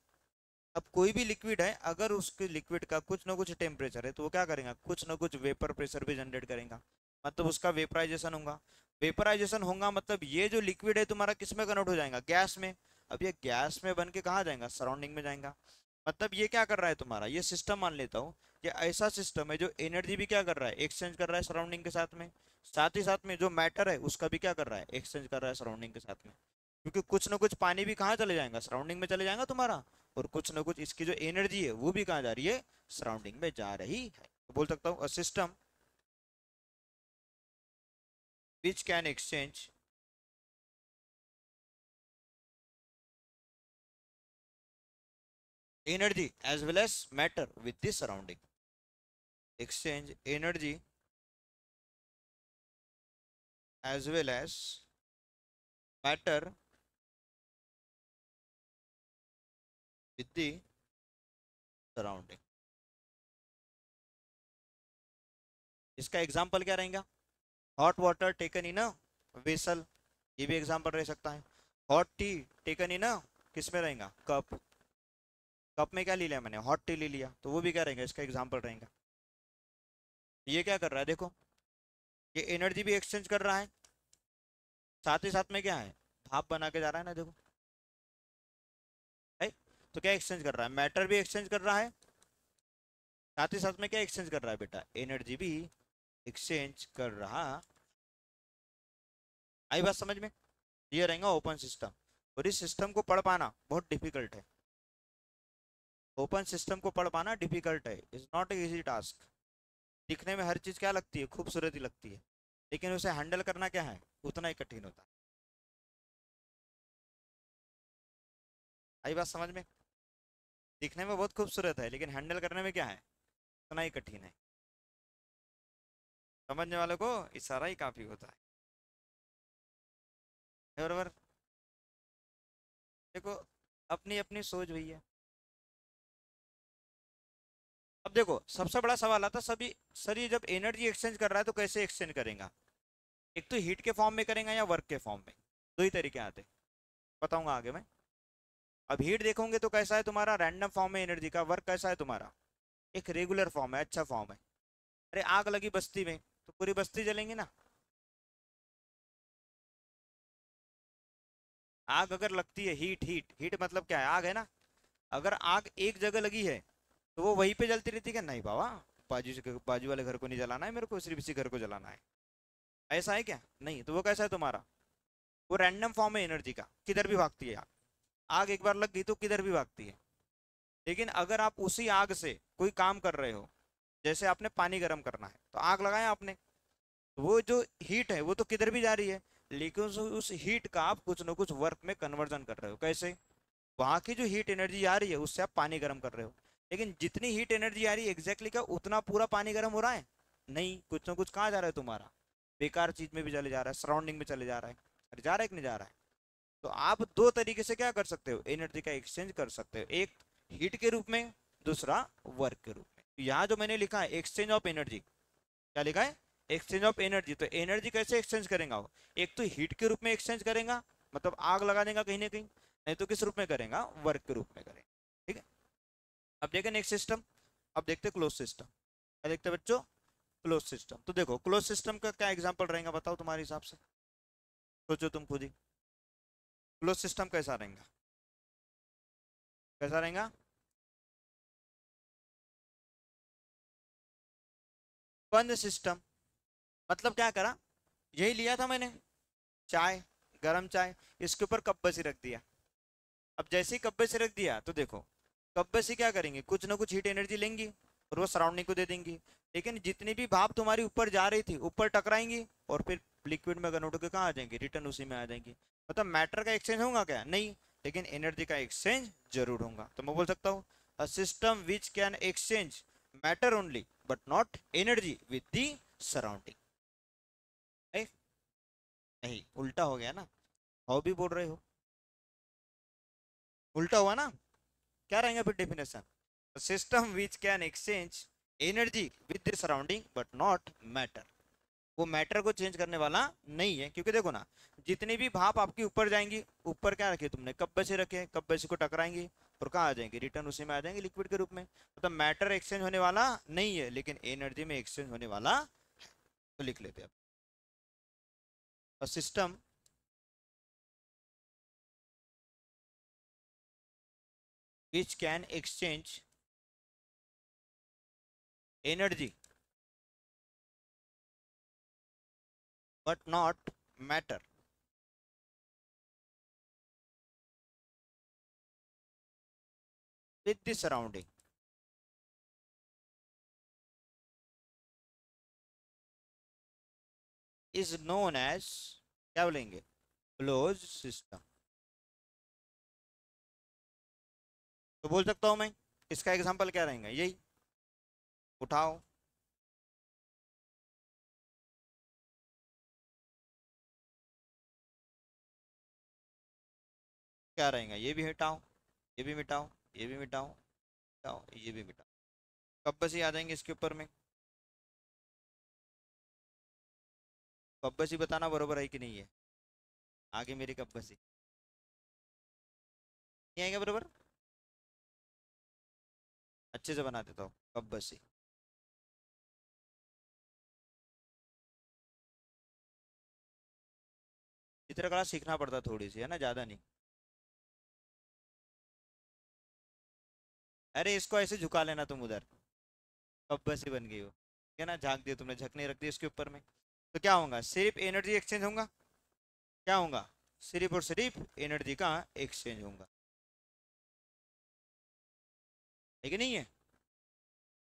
अब कोई भी लिक्विड है, अगर उसके लिक्विड का कुछ ना कुछ टेम्परेचर है तो वो क्या करेगा, कुछ ना कुछ वेपर प्रेशर भी जनरेट करेगा, मतलब उसका वेपराइजेशन होगा। वेपराइजेशन होगा मतलब ये जो लिक्विड है तुम्हारा किस में कन्वर्ट हो जाएगा, गैस में। अब ये गैस में बन के कहाँ जाएगा, सराउंडिंग में जाएगा। मतलब ये क्या कर रहा है तुम्हारा, ये सिस्टम मान लेता हूँ, ये ऐसा सिस्टम है जो एनर्जी भी क्या कर रहा है, एक्सचेंज कर रहा है सराउंडिंग के साथ में। साथ ही साथ में जो मैटर है उसका भी क्या कर रहा है, एक्सचेंज कर रहा है सराउंडिंग के साथ में। क्योंकि कुछ ना कुछ पानी भी कहाँ चले जाएगा, सराउंडिंग में चले जाएगा तुम्हारा। और कुछ ना कुछ इसकी जो एनर्जी है वो भी कहाँ जा रही है, सराउंडिंग में जा रही है। तो बोल सकता हूँ a system which can exchange energy as well as matter with the surrounding, exchange energy as well as matter with the surrounding। इसका एग्जांपल क्या रहेगा, hot water taken in a vessel, ये भी एग्जांपल रह सकता है। हॉट टी टेकन इन अ किस में रहेगा, कप। कप में क्या ले लिया मैंने, हॉट टी ले लिया, तो वो भी क्या रहेगा, इसका एग्जांपल रहेगा। ये क्या कर रहा है देखो, ये एनर्जी भी एक्सचेंज कर रहा है, साथ ही साथ में क्या है, भाप बना के जा रहा है ना, देखो है। तो क्या एक्सचेंज कर रहा है, मैटर भी एक्सचेंज कर रहा है, साथ ही साथ में क्या एक्सचेंज कर रहा है बेटा, एनर्जी भी एक्सचेंज कर रहा। आई बात समझ में। ये रहेगा ओपन सिस्टम। और इस सिस्टम को पढ़ पाना बहुत डिफिकल्ट है, ओपन सिस्टम को पढ़ पाना डिफिकल्ट है, is not a easy task. दिखने में हर चीज क्या लगती है, खूबसूरत ही लगती है, लेकिन उसे हैंडल करना क्या है, उतना ही कठिन होता है। आई बात समझ में। दिखने में बहुत खूबसूरत है लेकिन हैंडल करने में क्या है, उतना ही कठिन है। समझने वालों को इशारा ही काफी होता है, बराबर। देखो अपनी अपनी सोच भैया। अब देखो सबसे बड़ा सवाल आता सभी, सर ये जब एनर्जी एक्सचेंज कर रहा है तो कैसे एक्सचेंज करेगा, एक तो हीट के फॉर्म में करेगा या वर्क के फॉर्म में, दो ही तरीके आते हैं, बताऊंगा आगे मैं। अब हीट देखोगे तो कैसा है तुम्हारा, रैंडम फॉर्म है एनर्जी का। वर्क कैसा है तुम्हारा, एक रेगुलर फॉर्म है, अच्छा फॉर्म है। अरे आग लगी बस्ती में तो पूरी बस्ती जलेंगी ना। आग अगर लगती है, हीट हीट हीट मतलब क्या है, आग है ना। अगर आग एक जगह लगी है तो वो वहीं पे जलती रहती है क्या, नहीं बाबा, बाजू वाले घर को नहीं जलाना है मेरे को, सिर्फ इसी घर को जलाना है, ऐसा है क्या, नहीं। तो वो कैसा है तुम्हारा, वो रैंडम फॉर्म है एनर्जी का, किधर भी भागती है आग। आग एक बार लग गई तो किधर भी भागती है। लेकिन अगर आप उसी आग से कोई काम कर रहे हो, जैसे आपने पानी गर्म करना है तो आग लगाया आपने, तो वो जो हीट है वो तो किधर भी जा रही है, लेकिन उस हीट का आप कुछ ना कुछ वर्क में कन्वर्जन कर रहे हो। कैसे, वहां की जो हीट एनर्जी आ रही है उससे आप पानी गर्म कर रहे हो, लेकिन जितनी हीट एनर्जी आ रही है एग्जैक्टली क्या उतना पूरा पानी गर्म हो रहा है, नहीं। कुछ ना कुछ कहाँ जा रहा है तुम्हारा, बेकार चीज में भी चले जा रहा है, सराउंडिंग में चले जा रहा है। अरे जा रहा है कि नहीं जा रहा है। तो आप दो तरीके से क्या कर सकते हो, एनर्जी का एक्सचेंज कर सकते हो, एक हीट के रूप में, दूसरा वर्क के रूप में। यहाँ जो मैंने लिखा है एक्सचेंज ऑफ एनर्जी, क्या लिखा है, एक्सचेंज ऑफ एनर्जी। तो एनर्जी कैसे एक्सचेंज करेगा वो, एक तो हीट के रूप में एक्सचेंज करेगा, मतलब आग लगा देगा कहीं ना कहीं, नहीं तो किस रूप में करेगा, वर्क के रूप में करेगा। ठीक है। अब देखें नेक्स्ट सिस्टम, अब देखते क्लोज सिस्टम। क्या देखते हैं बच्चों, क्लोज सिस्टम। तो देखो क्लोज सिस्टम का क्या एग्जांपल रहेगा, बताओ तुम्हारे हिसाब से, सोचो तुम खुद ही। क्लोज सिस्टम कैसा रहेगा, कैसा रहेगा, बंद सिस्टम। मतलब क्या करा, यही लिया था मैंने, चाय, गरम चाय, इसके ऊपर कप बसी रख दिया। अब जैसे ही कब्बे से रख दिया तो देखो, कब्बे से क्या करेंगे, कुछ ना कुछ हीट एनर्जी लेंगी और वो सराउंडिंग को दे देंगी। लेकिन जितनी भी भाप तुम्हारी ऊपर जा रही थी ऊपर टकराएंगी और फिर लिक्विड में कन्वर्ट होकर कहाँ आ जाएंगी, रिटर्न उसी में आ जाएंगी। मतलब मैटर का एक्सचेंज होगा क्या, नहीं, लेकिन एनर्जी का एक्सचेंज जरूर होगा। तो मैं बोल सकता हूँ a system which can exchange matter only but not energy with the surrounding. नहीं उल्टा हो गया ना, हाउ भी बोल रहे हो, उल्टा हुआ ना। क्या रहेगा फिर definition, system which can exchange energy with the surrounding but not matter. वो मैटर को चेंज करने वाला नहीं है, क्योंकि देखो ना, जितनी भी भाप आपकी ऊपर जाएंगी, ऊपर क्या रखे तुमने, कब्बे से रखे, कब्बे से को टकराएंगी और कहाँ आ जाएंगे, रिटर्न उसी में आ जाएंगे लिक्विड के रूप में। मतलब मैटर एक्सचेंज होने वाला नहीं है लेकिन एनर्जी में एक्सचेंज होने वाला। तो लिख लेते हैं, a system which can exchange energy but not matter with the surrounding is known as, क्या बोलेंगे, क्लोज सिस्टम। तो बोल सकता हूं मैं, इसका एग्जांपल क्या रहेगा, यही उठाओ, क्या रहेगा, ये भी हटाओ, ये भी मिटाओ, ये भी मिटाओ, मिटाओ, ये भी मिटाओ, कब बस ही आ जाएंगे इसके ऊपर में। कब बस ही बताना बरोबर है कि नहीं है, आगे मेरी कब बस ही नहीं आएगा बरोबर, अच्छे से बना देता हूँ कब बस ही। चित्रकला सीखना पड़ता थोड़ी सी, है ना, ज्यादा नहीं। अरे इसको ऐसे झुका लेना तुम उधर, कब बस ही बन गई हो, ठीक है ना, झाँक दिया तुमने, झकने रख दी इसके ऊपर में। तो क्या होगा, सिर्फ एनर्जी एक्सचेंज होगा, क्या होगा, सिर्फ और सिर्फ एनर्जी का एक्सचेंज होगा, है कि नहीं है।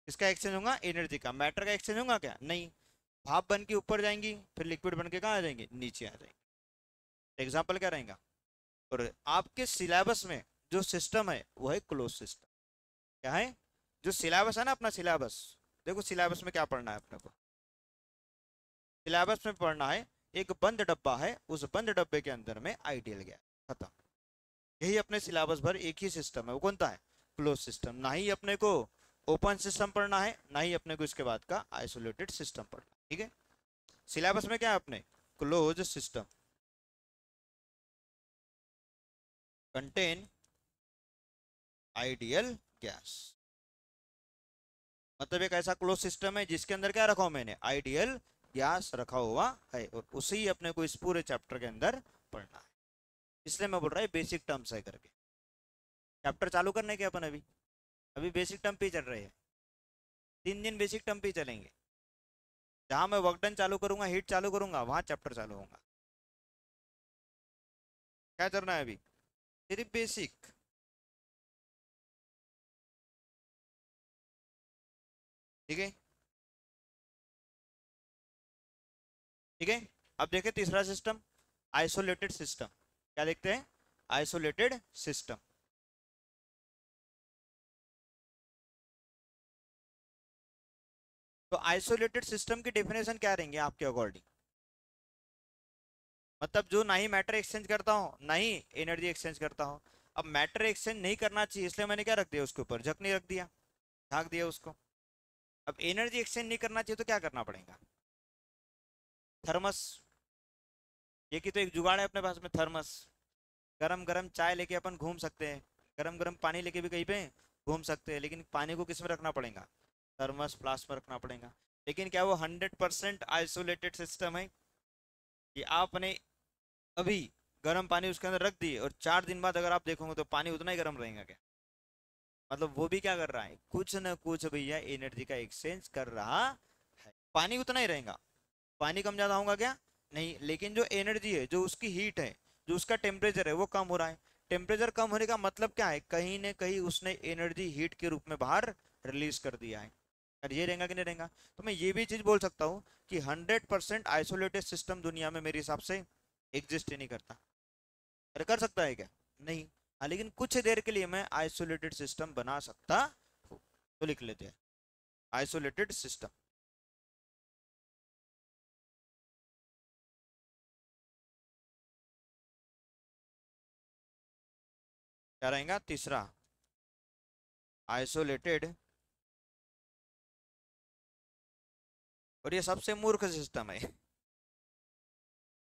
किसका एक्सचेंज होगा, एनर्जी का। मैटर का एक्सचेंज होगा क्या, नहीं। भाप बन के ऊपर जाएंगी, फिर लिक्विड बन के कहाँ आ जाएंगे, नीचे आ जाएंगे। एग्जाम्पल क्या रहेगा, और आपके सिलेबस में जो सिस्टम है वो है क्लोज सिस्टम। क्या है, जो सिलेबस है ना अपना सिलेबस, देखो सिलेबस में क्या पढ़ना है अपने को, सिलेबस में पढ़ना है एक बंद डब्बा है, उस बंद डब्बे के अंदर में आइडियल गैस, खत्म। यही अपने सिलेबस भर एक ही सिस्टम है, वो कौन सा है, क्लोज सिस्टम। ना ही अपने को ओपन सिस्टम पढ़ना है, ना ही अपने को इसके बाद का आइसोलेटेड सिस्टम पढ़ना है, ठीक है। सिलेबस में क्या है अपने, close system contain ideal gas, मतलब एक ऐसा क्लोज सिस्टम है जिसके अंदर क्या रखा हूं मैंने, आइडियल गैस रखा हुआ है, और उसी अपने को इस पूरे चैप्टर के अंदर पढ़ना है। इसलिए मैं बोल रहा है बेसिक टर्म्स है करके। चैप्टर चालू करने के अपन अभी, अभी बेसिक टर्म पे ही चल रहे हैं, 3 दिन बेसिक टर्म पे ही चलेंगे। जहां मैं वर्क डन चालू करूंगा, हीट चालू करूंगा, वहां चैप्टर चालू होगा। क्या करना है अभी, सिर्फ बेसिक, ठीक है, ठीक है। अब देखें तीसरा सिस्टम, आइसोलेटेड सिस्टम। क्या देखते हैं, आइसोलेटेड सिस्टम। तो आइसोलेटेड सिस्टम की डेफिनेशन क्या रहेंगे आपके अकॉर्डिंग, मतलब जो ना ही मैटर एक्सचेंज करता हो ना ही एनर्जी एक्सचेंज करता हो। अब मैटर एक्सचेंज नहीं करना चाहिए, इसलिए मैंने क्या रख दिया उसके ऊपर, झकनी रख दिया, ढाक दिया उसको। अब एनर्जी एक्सचेंज नहीं करना चाहिए तो क्या करना पड़ेगा, थर्मस। ये की तो एक जुगाड़ है अपने पास में, थर्मस। गरम गरम चाय लेके अपन घूम सकते हैं, गरम गरम पानी लेके भी कहीं पे घूम सकते हैं, लेकिन पानी को किस में रखना पड़ेगा, थर्मस फ्लास्क में रखना पड़ेगा। लेकिन क्या वो 100% आइसोलेटेड सिस्टम है कि आपने अभी गर्म पानी उसके अंदर रख दिए और 4 दिन बाद अगर आप देखोगे तो पानी उतना ही गर्म रहेगा क्या, मतलब वो भी क्या कर रहा है, कुछ न कुछ भैया एनर्जी का एक्सचेंज कर रहा है। पानी उतना ही रहेगा, पानी कम ज्यादा होगा क्या, नहीं, लेकिन जो एनर्जी है, जो उसकी हीट है, जो उसका टेम्परेचर है वो कम हो रहा है। टेम्परेचर कम होने का मतलब क्या है, कहीं ना कहीं उसने एनर्जी हीट के रूप में बाहर रिलीज कर दिया है। और ये रहेगा कि नहीं रहेगा। तो मैं ये भी चीज बोल सकता हूँ कि 100% आइसोलेटेड सिस्टम दुनिया में मेरे हिसाब से एग्जिस्ट ही नहीं करता। अरे कर सकता है क्या, नहीं। हाँ, लेकिन कुछ देर के लिए मैं आइसोलेटेड सिस्टम बना सकता हूँ। तो लिख लेते हैं आइसोलेटेड सिस्टम। क्या रहेगा तीसरा, आइसोलेटेड। और ये सबसे मूर्ख सिस्टम है,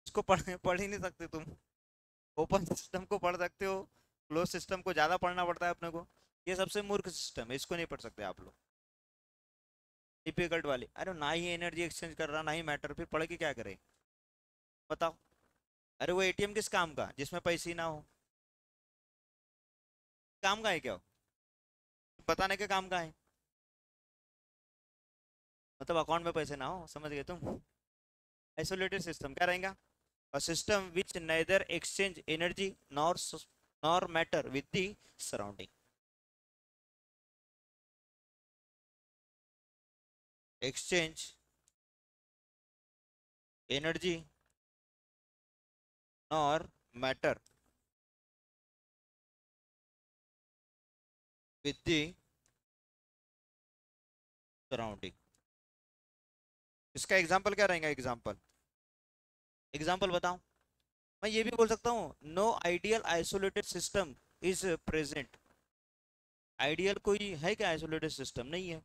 इसको पढ़ ही नहीं सकते तुम। ओपन सिस्टम को पढ़ सकते हो, क्लोज सिस्टम को ज्यादा पढ़ना पड़ता है अपने को। ये सबसे मूर्ख सिस्टम है, इसको नहीं पढ़ सकते आप लोग। डिफिकल्ट वाली, अरे ना ही एनर्जी एक्सचेंज कर रहा ना ही मैटर, फिर पढ़ के क्या करे बताओ। अरे वो एटीएम किस काम का जिसमें पैसे ही ना हो? काम का है क्या वो? बताने के काम का है? मतलब अकाउंट में पैसे ना हो, समझ गए तुम? आइसोलेटेड सिस्टम क्या रहेगा? A system which neither exchange energy nor matter with the surrounding. Exchange energy nor matter with the surrounding. इसका एग्जाम्पल क्या रहेगा? एग्जाम्पल एग्जाम्पल बताओ। मैं ये भी बोल सकता हूँ, no ideal isolated system is present. Ideal कोई है क्या आइसोलेटेड सिस्टम? नहीं है,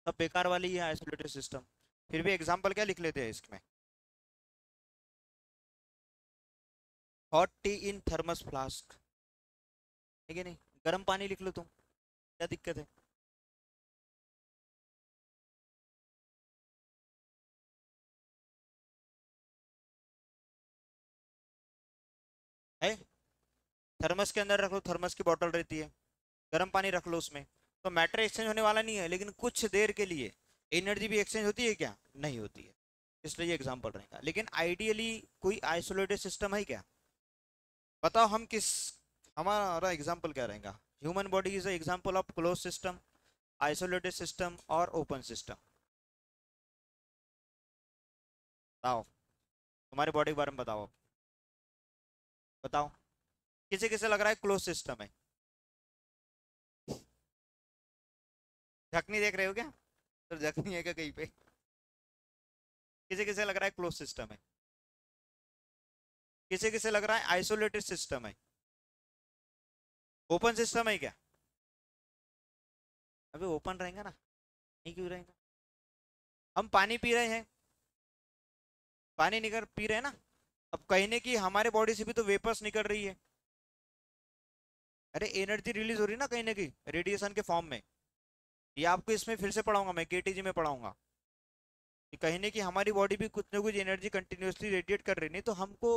सब बेकार वाली ही है आइसोलेटेड सिस्टम। फिर भी एग्जाम्पल क्या लिख लेते हैं इसमें? हॉट टी इन थर्मस फ्लास्क, है कि नहीं? गर्म पानी लिख लो तुम, क्या दिक्कत है? है, थर्मस के अंदर रख लो, थर्मस की बोतल रहती है, गर्म पानी रख लो उसमें, तो मैटर एक्सचेंज होने वाला नहीं है, लेकिन कुछ देर के लिए एनर्जी भी एक्सचेंज होती है क्या? नहीं होती है। इसलिए ये एग्जांपल रहेगा। लेकिन आइडियली कोई आइसोलेटेड सिस्टम है क्या? बताओ हम किस, हमारा एग्जांपल क्या रहेगा? Human body is example of close system, isolated system और ओपन सिस्टम। बताओ, तुम्हारी बॉडी के बारे में बताओ, बताओ किसे किसे लग रहा है क्लोज सिस्टम है? झकनी देख रहे हो क्या? तो झकनी है क्या कहीं पे? किसे किसे लग रहा है क्लोज सिस्टम है? किसे किसे लग रहा है आइसोलेटेड सिस्टम है? ओपन सिस्टम है क्या? अबे ओपन रहेगा ना, नहीं क्यों रहेगा? हम पानी पी रहे हैं, पानी निकल पी रहे हैं ना, अब कहने की हमारे बॉडी से भी तो वेपर्स निकल रही है। अरे एनर्जी रिलीज हो रही है ना कहीं ना कहीं, रेडिएशन के फॉर्म में। ये आपको इसमें फिर से पढ़ाऊंगा, मैं केटीजी में पढ़ाऊंगा कि कहने की हमारी बॉडी भी कुछ ना कुछ एनर्जी कंटिन्यूअसली रेडिएट कर रही, नहीं तो हमको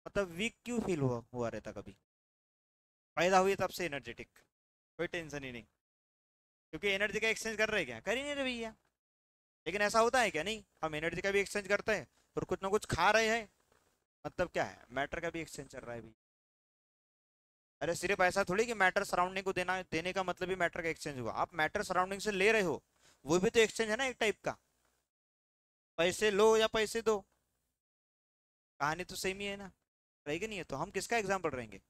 मतलब वीक क्यों फील हुआ हुआ रहता कभी? पैदा हुई तब से एनर्जेटिक, कोई टेंशन ही नहीं। क्योंकि एनर्जी का एक्सचेंज कर रहे हैं क्या? कर ही नहीं रहे भैया। लेकिन ऐसा होता है क्या? नहीं, हम एनर्जी का भी एक्सचेंज करते हैं और कुछ ना कुछ खा रहे हैं, मतलब क्या है, मैटर का भी एक्सचेंज चल रहा है भी। अरे सिर्फ ऐसा थोड़ी कि मैटर सराउंडिंग को देना, देने का मतलब ही मैटर का एक्सचेंज हुआ। आप मैटर सराउंडिंग से ले रहे हो, वो भी तो एक्सचेंज है ना एक टाइप का। पैसे लो या पैसे दो, कहानी तो सेम ही है ना, रहेगी नहीं है? तो हम किसका एग्जाम्पल रहेंगे?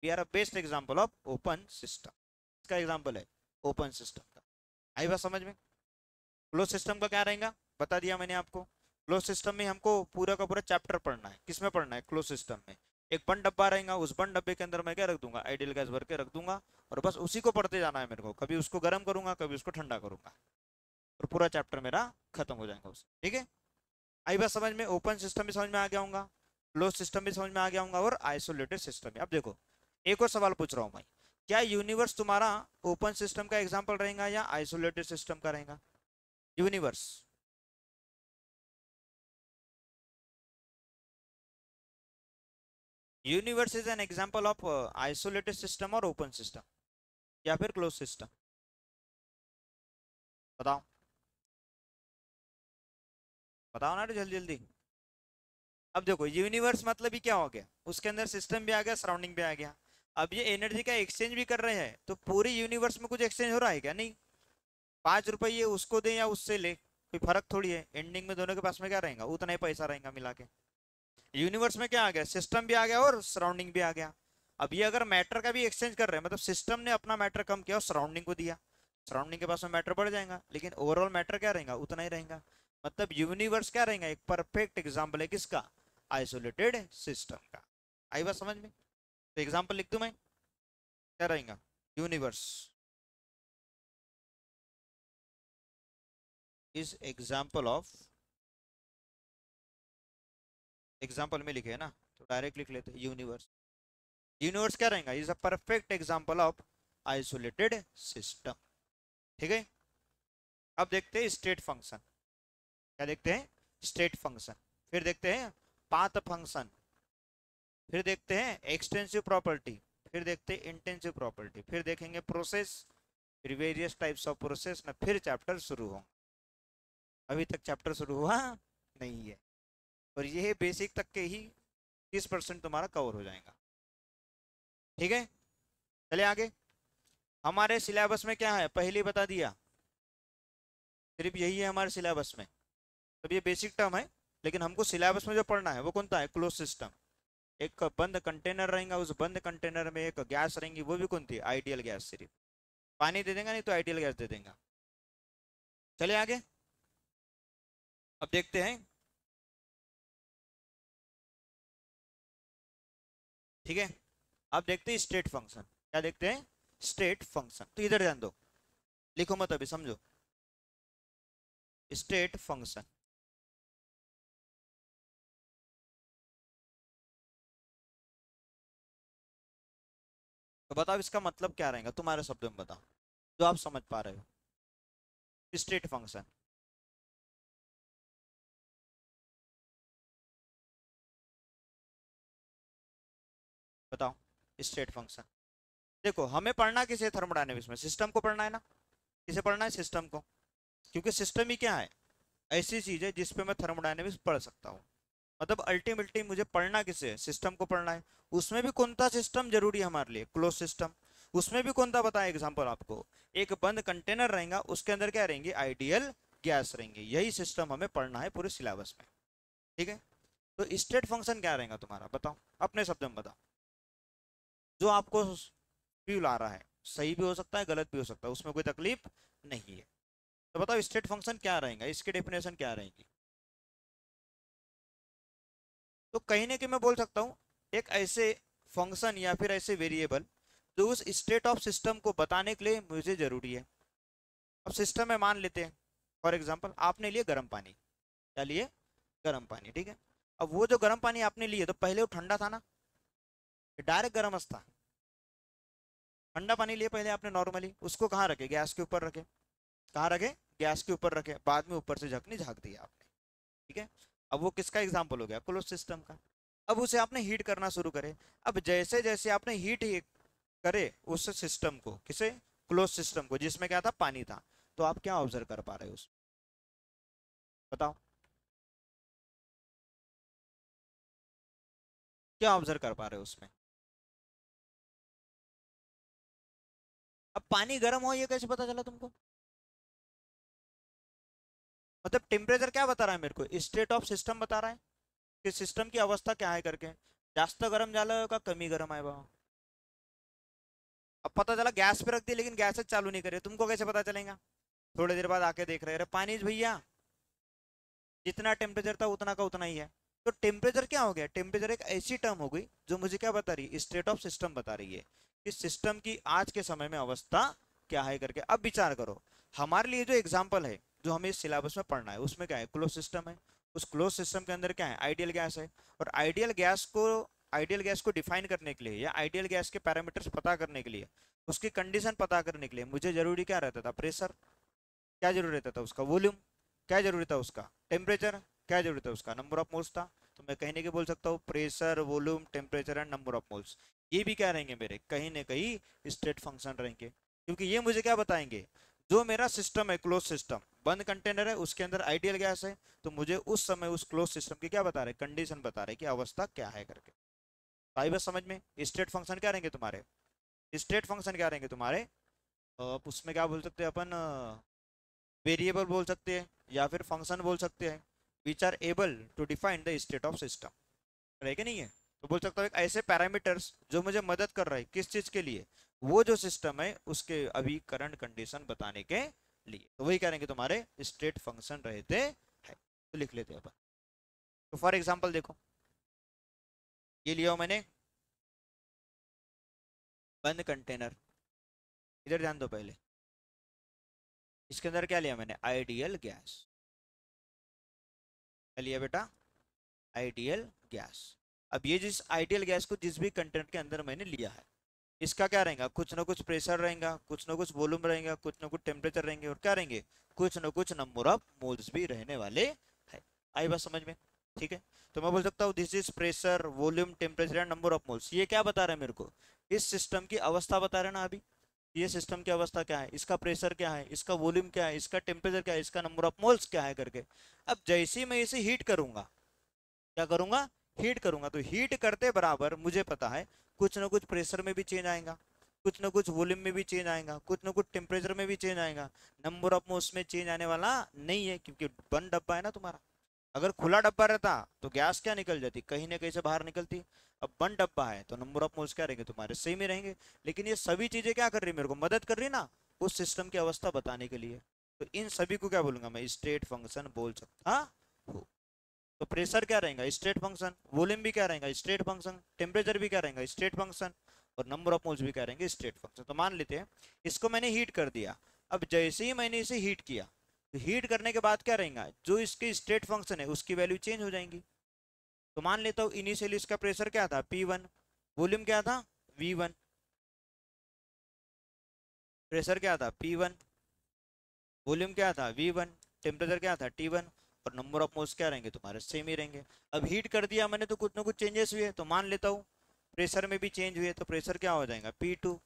We are a best example of open system. इसका एग्जाम्पल है ओपन सिस्टम का। आई बात समझ में? क्लोज सिस्टम का क्या रहेगा बता दिया मैंने आपको। क्लोज सिस्टम में हमको पूरा का पूरा चैप्टर पढ़ना है। किसमें पढ़ना है? क्लोज सिस्टम में। एक बंद डब्बा रहेगा, उस बंद डब्बे के अंदर मैं क्या रख दूंगा? आइडियल गैस भर के रख दूंगा, और बस उसी को पढ़ते जाना है मेरे को। कभी उसको गर्म करूंगा, कभी उसको ठंडा करूंगा, और पूरा चैप्टर मेरा खत्म हो जाएगा उससे। ठीक है, आई बात समझ में? ओपन सिस्टम भी समझ में आ गया होगा, क्लोज सिस्टम भी समझ में आ गया होगा, और आइसोलेटेड सिस्टम में। अब देखो, एक और सवाल पूछ रहा हूँ मैं, क्या यूनिवर्स तुम्हारा ओपन सिस्टम का एग्जाम्पल रहेगा या आइसोलेटेड सिस्टम का रहेगा? Universe, universe is an example of isolated system और ओपन सिस्टम, या फिर क्लोज सिस्टम? बताओ, बताओ ना जल्दी जल्दी। अब देखो, यूनिवर्स मतलब ही क्या हो गया? उसके अंदर सिस्टम भी आ गया, सराउंडिंग भी आ गया। अब ये एनर्जी का एक्सचेंज भी कर रहे हैं, तो पूरे यूनिवर्स में कुछ एक्सचेंज हो रहा है क्या? नहीं। 5 रुपये उसको दे या उससे ले, कोई फर्क थोड़ी है। एंडिंग में दोनों के पास में क्या रहेगा? उतना ही पैसा रहेगा मिला के। यूनिवर्स में क्या आ गया? सिस्टम भी आ गया और सराउंडिंग भी आ गया। अब ये अगर मैटर का भी एक्सचेंज कर रहे हैं, मतलब सिस्टम ने अपना मैटर कम किया और सराउंडिंग को दिया, सराउंडिंग के पास में मैटर बढ़ जाएगा, लेकिन ओवरऑल मैटर क्या रहेगा? उतना ही रहेगा। मतलब यूनिवर्स क्या रहेगा? एक परफेक्ट एग्जाम्पल है किसका? आइसोलेटेड सिस्टम का। आई बात समझ में? तो एग्जाम्पल लिख दूं मैं, क्या रहेगा? Universe is example of, example में लिखे है ना, तो डायरेक्ट लिख लेते हैं यूनिवर्स। यूनिवर्स क्या रहेगा? Is a perfect example of isolated system. ठीक है, अब देखते हैं स्टेट फंक्शन। क्या देखते हैं? State function. फिर देखते हैं पाथ फंक्शन, फिर देखते हैं एक्सटेंसिव प्रॉपर्टी, फिर देखते हैं इंटेंसिव प्रॉपर्टी, फिर देखेंगे प्रोसेस, फिर वेरियस टाइप्स ऑफ प्रोसेस ना, फिर चैप्टर शुरू हो। अभी तक चैप्टर शुरू हुआ नहीं है, और ये बेसिक तक के ही 30% तुम्हारा कवर हो जाएगा। ठीक है, चले आगे। हमारे सिलेबस में क्या है पहले ही बता दिया, सिर्फ यही है हमारे सिलेबस में। तो ये बेसिक टर्म है, लेकिन हमको सिलेबस में जो पढ़ना है वो कौन सा है, क्लोज सिस्टम। एक बंद कंटेनर रहेगा, उस बंद कंटेनर में एक गैस रहेंगी, वो भी कौन थी, आइडियल गैस। सिर्फ पानी दे देगा नहीं तो आइडियल गैस दे देगा। चले आगे, अब देखते हैं। ठीक है, अब देखते हैं स्टेट फंक्शन। क्या देखते हैं, स्टेट फंक्शन। तो इधर ध्यान दो, लिखो मत अभी, समझो। स्टेट फंक्शन, तो बताओ इसका मतलब क्या रहेगा, तुम्हारे शब्दों में बताओ जो आप समझ पा रहे हो। स्टेट फंक्शन, बताओ स्टेट फंक्शन। देखो हमें पढ़ना किसे, थर्मोडायनेमिक्स में सिस्टम को पढ़ना है ना। किसे पढ़ना है, सिस्टम को, क्योंकि सिस्टम ही क्या है, ऐसी चीज है जिसपे मैं थर्मोडायनेमिक्स पढ़ सकता हूँ। मतलब अल्टीमेटली मुझे पढ़ना किसे है, सिस्टम को पढ़ना है। उसमें भी कौन सा सिस्टम जरूरी है हमारे लिए, क्लोज सिस्टम। उसमें भी कौन सा बताया एग्जांपल आपको, एक बंद कंटेनर रहेगा, उसके अंदर क्या रहेंगे, आइडियल गैस रहेंगे। यही सिस्टम हमें पढ़ना है पूरे सिलेबस में। ठीक है, तो स्टेट फंक्शन क्या रहेगा तुम्हारा, बताओ अपने शब्द में बताओ। जो आपको फील आ रहा है, सही भी हो सकता है गलत भी हो सकता है, उसमें कोई तकलीफ नहीं है। तो बताओ स्टेट फंक्शन क्या रहेगा, इसकी डेफिनेशन क्या रहेगी। तो कहीं ना कहीं मैं बोल सकता हूँ एक ऐसे फंक्शन या फिर ऐसे वेरिएबल जो उस स्टेट ऑफ सिस्टम को बताने के लिए मुझे जरूरी है। अब सिस्टम में मान लेते हैं फॉर एग्जांपल आपने लिए गर्म पानी, क्या लिए, गर्म पानी। ठीक है, अब वो जो गर्म पानी आपने लिए तो पहले वो ठंडा था ना, डायरेक्ट गर्म था। ठंडा पानी लिए पहले आपने नॉर्मली, उसको कहाँ रखे, गैस के ऊपर रखे। कहाँ रखे, गैस के ऊपर रखे, बाद में ऊपर से झकनी झाक दिया आपने। ठीक है, अब वो किसका एग्जाम्पल हो गया, क्लोज सिस्टम का। अब उसे आपने हीट करना शुरू करे। अब जैसे जैसे आपने हीट ही करे उस सिस्टम को, किसे, क्लोज सिस्टम को, जिसमें क्या था, पानी था, तो आप क्या ऑब्जर्व कर पा रहे हो उसमें, बताओ क्या ऑब्जर्व कर पा रहे हो उसमें। अब पानी गर्म हो ये कैसे पता चला तुमको, मतलब टेम्परेचर क्या बता रहा है मेरे को, स्टेट ऑफ सिस्टम बता रहा है कि सिस्टम की अवस्था क्या है करके। जास्त गरम झालं का कमी गरम आहे बा। अब पता चला गैस पे रख दी लेकिन गैस चालू नहीं करे, तुमको कैसे पता चलेगा, थोड़ी देर बाद आके देख रहे अरे पानी भैया जितना टेम्परेचर था उतना का उतना ही है। तो टेम्परेचर क्या हो गया, टेम्परेचर एक ऐसी टर्म हो गई जो मुझे क्या बता रही है, स्टेट ऑफ सिस्टम बता रही है कि सिस्टम की आज के समय में अवस्था क्या है करके। अब विचार करो, हमारे लिए जो एग्जाम्पल है जो हमें इस सिलेबस में पढ़ना है उसमें क्या है, क्लोज सिस्टम है। उस क्लोज सिस्टम के अंदर क्या है, आइडियल गैस है। और आइडियल गैस को डिफाइन करने के लिए या आइडियल गैस के पैरामीटर्स पता करने के लिए, उसकी कंडीशन पता करने के लिए मुझे जरूरी क्या रहता था, प्रेशर। क्या जरूरी रहता था उसका, वॉल्यूम। क्या जरूरी था उसका, टेम्परेचर। क्या जरूरी था उसका, नंबर ऑफ मोल्स था। तो मैं कहने के बोल सकता हूँ pressure, volume, temperature and number of moles, ये भी क्या रहेंगे मेरे, कहीं ना कहीं स्टेट फंक्शन रहेंगे। क्योंकि ये मुझे क्या बताएंगे, जो मेरा सिस्टम है क्लोज सिस्टम, बंद कंटेनर है, उसके अंदर आइडियल गैस है, तो मुझे उस समय उस क्लोज सिस्टम की क्या बता रहे, कंडीशन बता रहे कि अवस्था क्या है करके। तो आई बस समझ में, स्टेट फंक्शन क्या रहेंगे तुम्हारे, स्टेट फंक्शन क्या रहेंगे तुम्हारे। उसमें क्या बोल सकते हैं अपन, वेरिएबल बोल सकते हैं या फिर फंक्शन बोल सकते हैं, which are able to define the state of system, है कि नहीं है। तो बोल सकता हूँ एक ऐसे पैरामीटर्स जो मुझे मदद कर रहा है किस चीज के लिए, वो जो सिस्टम है उसके अभी करंट कंडीशन बताने के लिए, तो वही करेंगे तुम्हारे स्टेट फंक्शन रहते हैं। तो लिख लेते हैं अपन। तो फॉर एग्जाम्पल देखो, ये लिया मैंने बंद कंटेनर, इधर ध्यान दो पहले, इसके अंदर क्या लिया मैंने, आइडियल गैस। क्या लिया बेटा, आइडियल गैस। अब ये जिस आइडियल गैस को जिस भी कंटेनर के अंदर मैंने लिया है, इसका क्या रहेगा, कुछ ना कुछ प्रेशर रहेगा, कुछ ना कुछ वॉल्यूम रहेगा, कुछ ना कुछ टेम्परेचर रहेंगे, और क्या रहेंगे, कुछ ना कुछ नंबर ऑफ मोल्स भी रहने वाले हैं। आई बात समझ में। ठीक है। तो मैं बोल सकता हूँ this is pressure, volume, temperature and number of moles. ये क्या बता रहा है मेरे को, इस सिस्टम की अवस्था बता रहे हैं ना अभी। ये सिस्टम की अवस्था क्या है, इसका प्रेशर क्या है, इसका वॉल्यूम क्या है, इसका टेम्परेचर क्या है, इसका नंबर ऑफ मोल्स क्या है करके। अब जैसे ही मैं इसे हीट करूंगा, क्या करूंगा, हीट करूंगा, तो हीट करते बराबर मुझे पता है कुछ ना कुछ प्रेशर में भी चेंज आएगा, कुछ ना कुछ वॉल्यूम में भी चेंज आएगा, कुछ ना कुछ टेम्परेचर में भी चेंज आएगा। नंबर ऑफ मोल्स में चेंज आने वाला नहीं है, क्योंकि बंद डब्बा है ना तुम्हारा। अगर खुला डब्बा रहता तो गैस क्या निकल जाती, कहीं ना कहीं से बाहर निकलती। अब बंद डब्बा है तो नंबर ऑफ मोल्स क्या रहेंगे तुम्हारे, सेम ही रहेंगे। लेकिन ये सभी चीजें क्या कर रही है, मेरे को मदद कर रही है ना उस सिस्टम की अवस्था बताने के लिए। तो इन सभी को क्या बोलूंगा मैं, स्टेट फंक्शन बोल सकता हूँ। तो प्रेशर क्या रहेगा, स्टेट फंक्शन, वॉल्यूम भी क्या रहेगा, स्टेट फंक्शन, टेम्परेचर भी क्या रहेगा, स्टेट फंक्शन, और नंबर ऑफ मोल्स भी क्या रहेंगे, स्टेट फंक्शन। तो मान लेते हैं इसको मैंने हीट कर दिया। अब जैसे ही मैंने इसे हीट किया, तो हीट करने के बाद क्या रहेगा, जो इसके स्टेट फंक्शन है उसकी वैल्यू चेंज हो जाएंगी। तो मान लेता हूँ इनिशियली इसका प्रेशर क्या था, P1, वॉल्यूम क्या था, V1, प्रेशर क्या था P1, वॉल्यूम क्या था V1, टेम्परेचर क्या था T1, और नंबर ऑफ मोल्स क्या रहेंगे तुम्हारे, सेम ही रहेंगे। अब हीट कर दिया मैंने तो कुछ ना कुछ चेंजेस हुए, तो मान लेता हूँ प्रेशर में भी चेंज हुए, तो प्रेशर क्या हो जाएगा P2,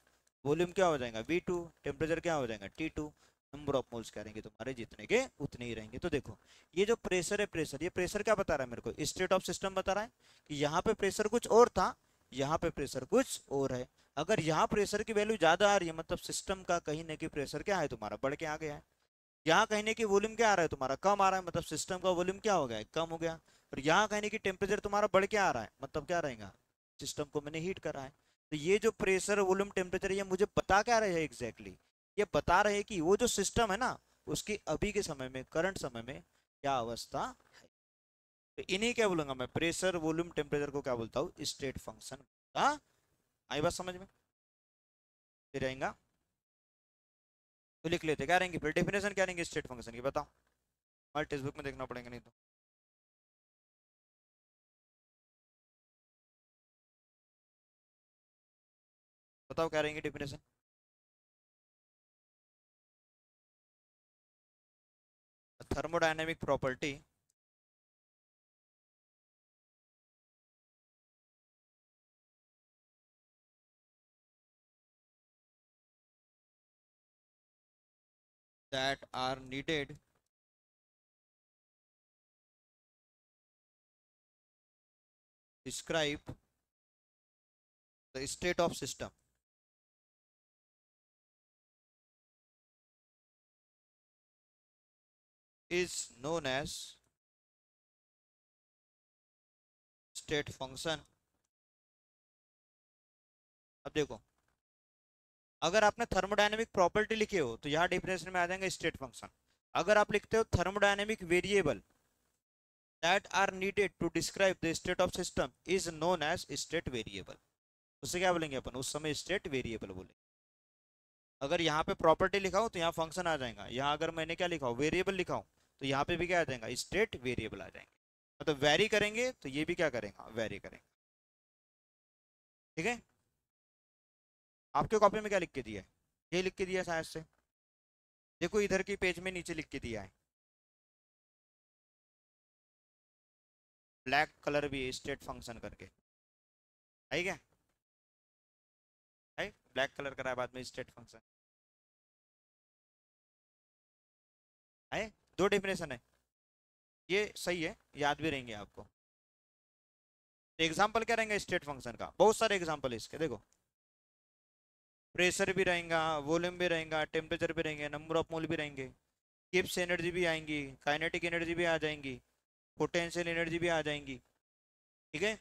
वॉल्यूम क्या हो जाएगा V2, टेम्परेचर क्या हो जाएगा T2, नंबर ऑफ मोल्स क्या रहेंगे तुम्हारे, जितने के उतने ही रहेंगे। तो देखो ये जो प्रेशर है, प्रेशर, ये प्रेशर क्या बता रहा है मेरे को, स्टेट ऑफ सिस्टम बता रहा है कि यहाँ पे प्रेशर कुछ और था, यहाँ पे प्रेशर कुछ और है। अगर यहाँ प्रेशर की वैल्यू ज्यादा आ रही है, मतलब सिस्टम का कहीं ना कहीं प्रेशर क्या है तुम्हारा, बढ़ के आ गया है। यहाँ कहने की वॉल्यूम क्या आ रहा है तुम्हारा, कम आ रहा है, मतलब सिस्टम का वॉल्यूम क्या हो गया है, कम हो गया। और यहाँ कहने की टेम्परेचर तुम्हारा बढ़ के आ रहा है, मतलब क्या रहेगा, सिस्टम को मैंने हीट करा है। तो ये जो प्रेशर, वॉल्यूम, टेम्परेचर, ये मुझे बता क्या रहे हैं एग्जैक्टली exactly? ये बता रहे हैं कि वो जो सिस्टम है ना, उसकी अभी के समय में, करंट समय में क्या अवस्था है। तो इन्हीं क्या बोलूंगा मैं, प्रेशर, वॉल्यूम, टेम्परेचर को क्या बोलता हूँ, स्टेट फंक्शन। हाँ, आई बात समझ में, फिर रहेगा। तो लिख लेते क्या रहेंगे, फिर डेफिनेशन क्या रहेंगे स्टेट फंक्शन की, बताओ। हमारे टेक्स्ट बुक में देखना पड़ेगा नहीं तो। बताओ क्या रहेंगे definition. Thermodynamic property that are needed describe the state of system is known as state function। अब देखो, अगर आपने थर्मोडायनेमिक प्रॉपर्टी लिखे हो तो यहाँ डेफिनेशन में आ जाएंगे स्टेट फंक्शन। अगर आप लिखते हो thermodynamic variable that are needed to describe the state of system is known as state variable, उसे क्या बोलेंगे अपन, उस समय स्टेट वेरिएबल बोले। अगर यहाँ पे प्रॉपर्टी लिखा हो तो यहाँ फंक्शन आ जाएगा, यहाँ अगर मैंने क्या लिखा हो, वेरिएबल लिखा हो, तो यहाँ पे भी क्या आ जाएगा, स्टेट वेरिएबल आ जाएंगे। मतलब वेरी करेंगे तो ये भी क्या करेगा, वेरी करेंगे। ठीक है। आपके कॉपी में क्या लिख के दिया है, ये लिख के दिया है शायद से, देखो इधर की पेज में नीचे लिख के दिया है, ब्लैक कलर भी है स्टेट फंक्शन करके, है क्या, है ब्लैक कलर करा है बाद में स्टेट फंक्शन, है। दो डेफिनेशन है, ये सही है, याद भी रहेंगे आपको। एग्जाम्पल क्या रहेंगे स्टेट फंक्शन का, बहुत सारे एग्जाम्पल है इसके, देखो प्रेशर भी रहेगा, वॉल्यूम भी रहेगा, टेम्परेचर भी रहेंगे, नंबर ऑफ मोल भी रहेंगे, गिब्स एनर्जी भी आएंगी, काइनेटिक एनर्जी भी आ जाएंगी, पोटेंशियल एनर्जी भी आ जाएंगी। ठीक है।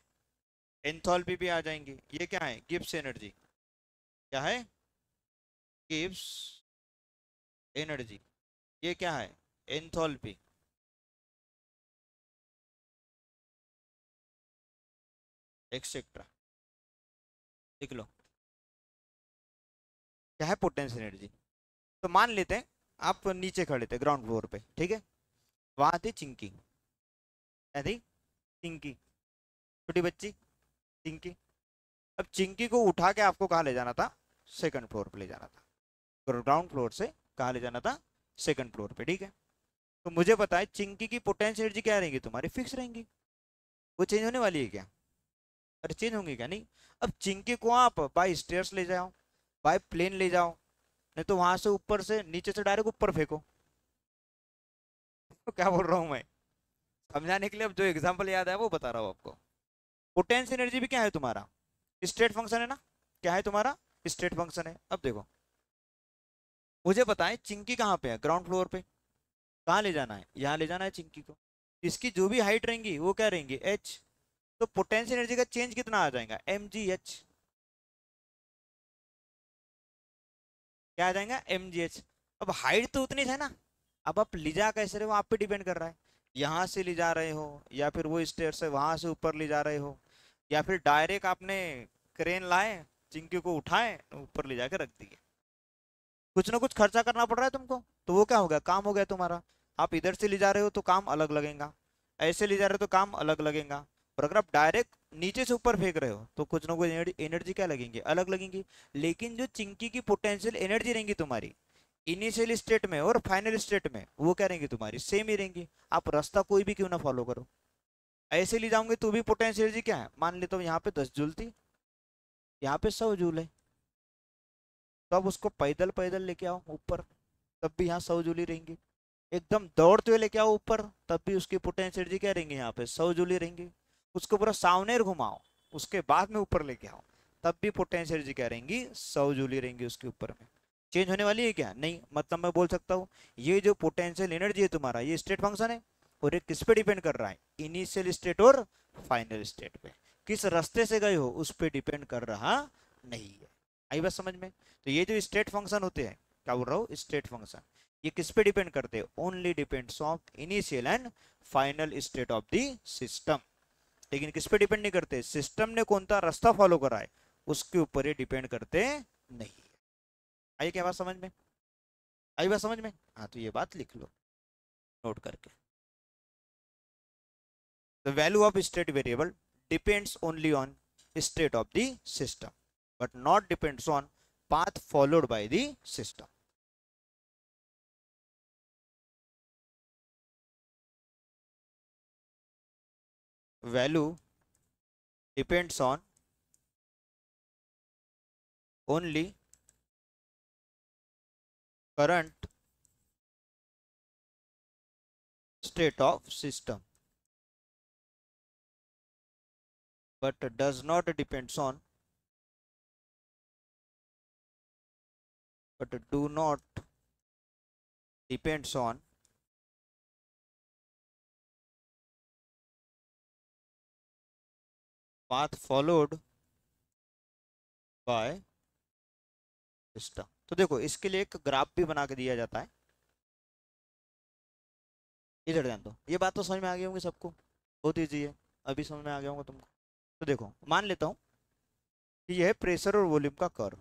एंथैल्पी भी आ जाएंगी। ये क्या है, गिब्स एनर्जी, क्या है, गिब्स एनर्जी। ये क्या है, एंथैल्पी, एक्सेट्रा। लिख लो, क्या है, पोटेंशियल एनर्जी। तो मान लेते हैं आप नीचे खड़े थे ग्राउंड फ्लोर पे, ठीक है, वहां थी चिंकी, क्या थी, चिंकी, छोटी बच्ची चिंकी। अब चिंकी को उठा के आपको कहाँ ले जाना था, सेकंड फ्लोर पे ले जाना था, ग्राउंड फ्लोर से कहाँ ले जाना था, सेकंड फ्लोर पे। ठीक है। तो मुझे पता है चिंकी की पोटेंशियल एनर्जी क्या रहेंगी तुम्हारी, फिक्स रहेंगी। वो चेंज होने वाली है क्या? अरे चेंज होंगे क्या? नहीं। अब चिंकी को आप बाय स्टेयर्स ले जाओ, बाय प्लेन ले जाओ, नहीं तो वहां से ऊपर से नीचे से डायरेक्ट ऊपर फेंको। तो क्या बोल रहा हूँ मैं, समझाने के लिए अब जो एग्जांपल याद है वो बता रहा हूँ आपको। पोटेंस एनर्जी भी क्या है तुम्हारा? स्टेट फंक्शन है ना। क्या है तुम्हारा? स्टेट फंक्शन है। अब देखो, मुझे बताएं चिंकी कहाँ पे है, ग्राउंड फ्लोर पे। कहाँ ले जाना है? यहाँ ले जाना है चिंकी को। इसकी जो भी हाइट रहेंगी वो क्या रहेंगी? एच। तो पोटेंशियल एनर्जी का चेंज कितना आ जाएगा? M G H. क्या आ जाएगा? M G H. अब हाइट तो उतनी है ना, अब आप ले जा कैसे रहे हो आप पे डिपेंड कर रहा है। यहाँ से ले जा रहे हो, या फिर वो स्टेयर से वहां से ऊपर ले जा रहे हो, या फिर डायरेक्ट आपने क्रेन लाए, चिंकी को उठाए ऊपर ले जाके रख दिए। कुछ ना कुछ खर्चा करना पड़ रहा है तुमको, तो वो क्या हो गया? काम हो गया तुम्हारा। आप इधर से ले जा रहे हो तो काम अलग लगेगा, ऐसे ले जा रहे हो तो काम अलग लगेगा। और अगर आप डायरेक्ट नीचे से ऊपर फेंक रहे हो तो कुछ ना कुछ एनर्जी क्या लगेंगे? अलग लगेंगी। लेकिन जो चिंकी की पोटेंशियल एनर्जी रहेंगी तुम्हारी इनिशियल स्टेट में और फाइनल स्टेट में, वो क्या रहेंगी? तुम्हारी सेम ही रहेंगी। आप रास्ता कोई भी क्यों ना फॉलो करो, ऐसे ले जाओगे तो भी पोटेंशियल एनर्जी क्या है? मान लेता हूँ यहाँ पे 10 जूल थी, यहाँ पे 100 जूल है। तो अब उसको पैदल पैदल लेके आओ ऊपर, तब भी यहाँ 100 जूली रहेंगी। एकदम दौड़ते हुए लेके आओ ऊपर, तब भी उसकी पोटेंशियल एनर्जी क्या रहेंगी? यहाँ पे 100 जूली रहेंगी। उसको पूरा सामने घुमाओ, उसके बाद में ऊपर लेके आओ, तब भी पोटेंशियल एनर्जी क्या रहेंगी? 100 जूली रहेंगी उसके ऊपर में। चेंज होने वाली है क्या? नहीं। मतलब मैं बोल सकता हूँ ये जो पोटेंशियल एनर्जी है तुम्हारा, ये स्टेट फंक्शन है, और ये किस पे डिपेंड कर रहा है? इनिशियल स्टेट और फाइनल स्टेट पे। किस रास्ते से गए हो उस पे डिपेंड कर रहा नहीं है। आई बात समझ में? तो ये जो स्टेट फंक्शन होते हैं, क्या बोल रहा हूँ, स्टेट फंक्शन, ये किस पे डिपेंड करते हैं? Only depends on initial and final state of the system. लेकिन किस पे डिपेंड नहीं करते? सिस्टम ने कौन सा रास्ता फॉलो करा है उसके ऊपर ये डिपेंड करते नहीं है। आई क्या बात समझ में? आई बात समझ में? हाँ तो ये बात लिख लो नोट करके। The value of state variable depends only on state of the system, but not depends on path followed by the system. Value depends on only current state of system, but does not depends on, but do not depends on path followed by system। तो देखो इसके लिए एक graph भी बना के दिया जाता है। इधर ध्यान दो, ये बात तो समझ में आ गई होंगी सबको, बहुत ईजी है, अभी समझ में आ गया होगा तुमको। तो देखो मान लेता हूँ कि यह है प्रेशर और वॉल्यूम का कर्व।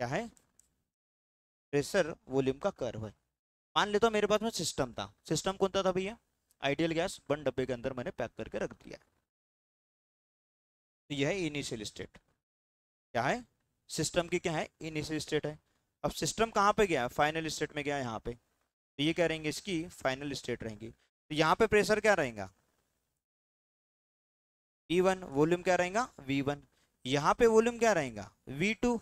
क्या है? प्रेशर वॉल्यूम का कर्व है। मान लेता हूँ मेरे पास में सिस्टम था। सिस्टम कौन सा था भैया? आइडियल गैस बंद डब्बे के अंदर मैंने पैक करके रख दिया। तो यह है इनिशियल स्टेट। क्या है? सिस्टम की क्या है? इनिशियल स्टेट है। अब सिस्टम कहाँ पे गया? फाइनल स्टेट में गया यहाँ पे। तो ये क्या रहेंगे? इसकी फाइनल स्टेट रहेंगी। तो यहाँ पे प्रेशर क्या रहेगा? P1। वॉल्यूम क्या रहेगा? V1। यहाँ पे वॉल्यूम क्या रहेगा? V2।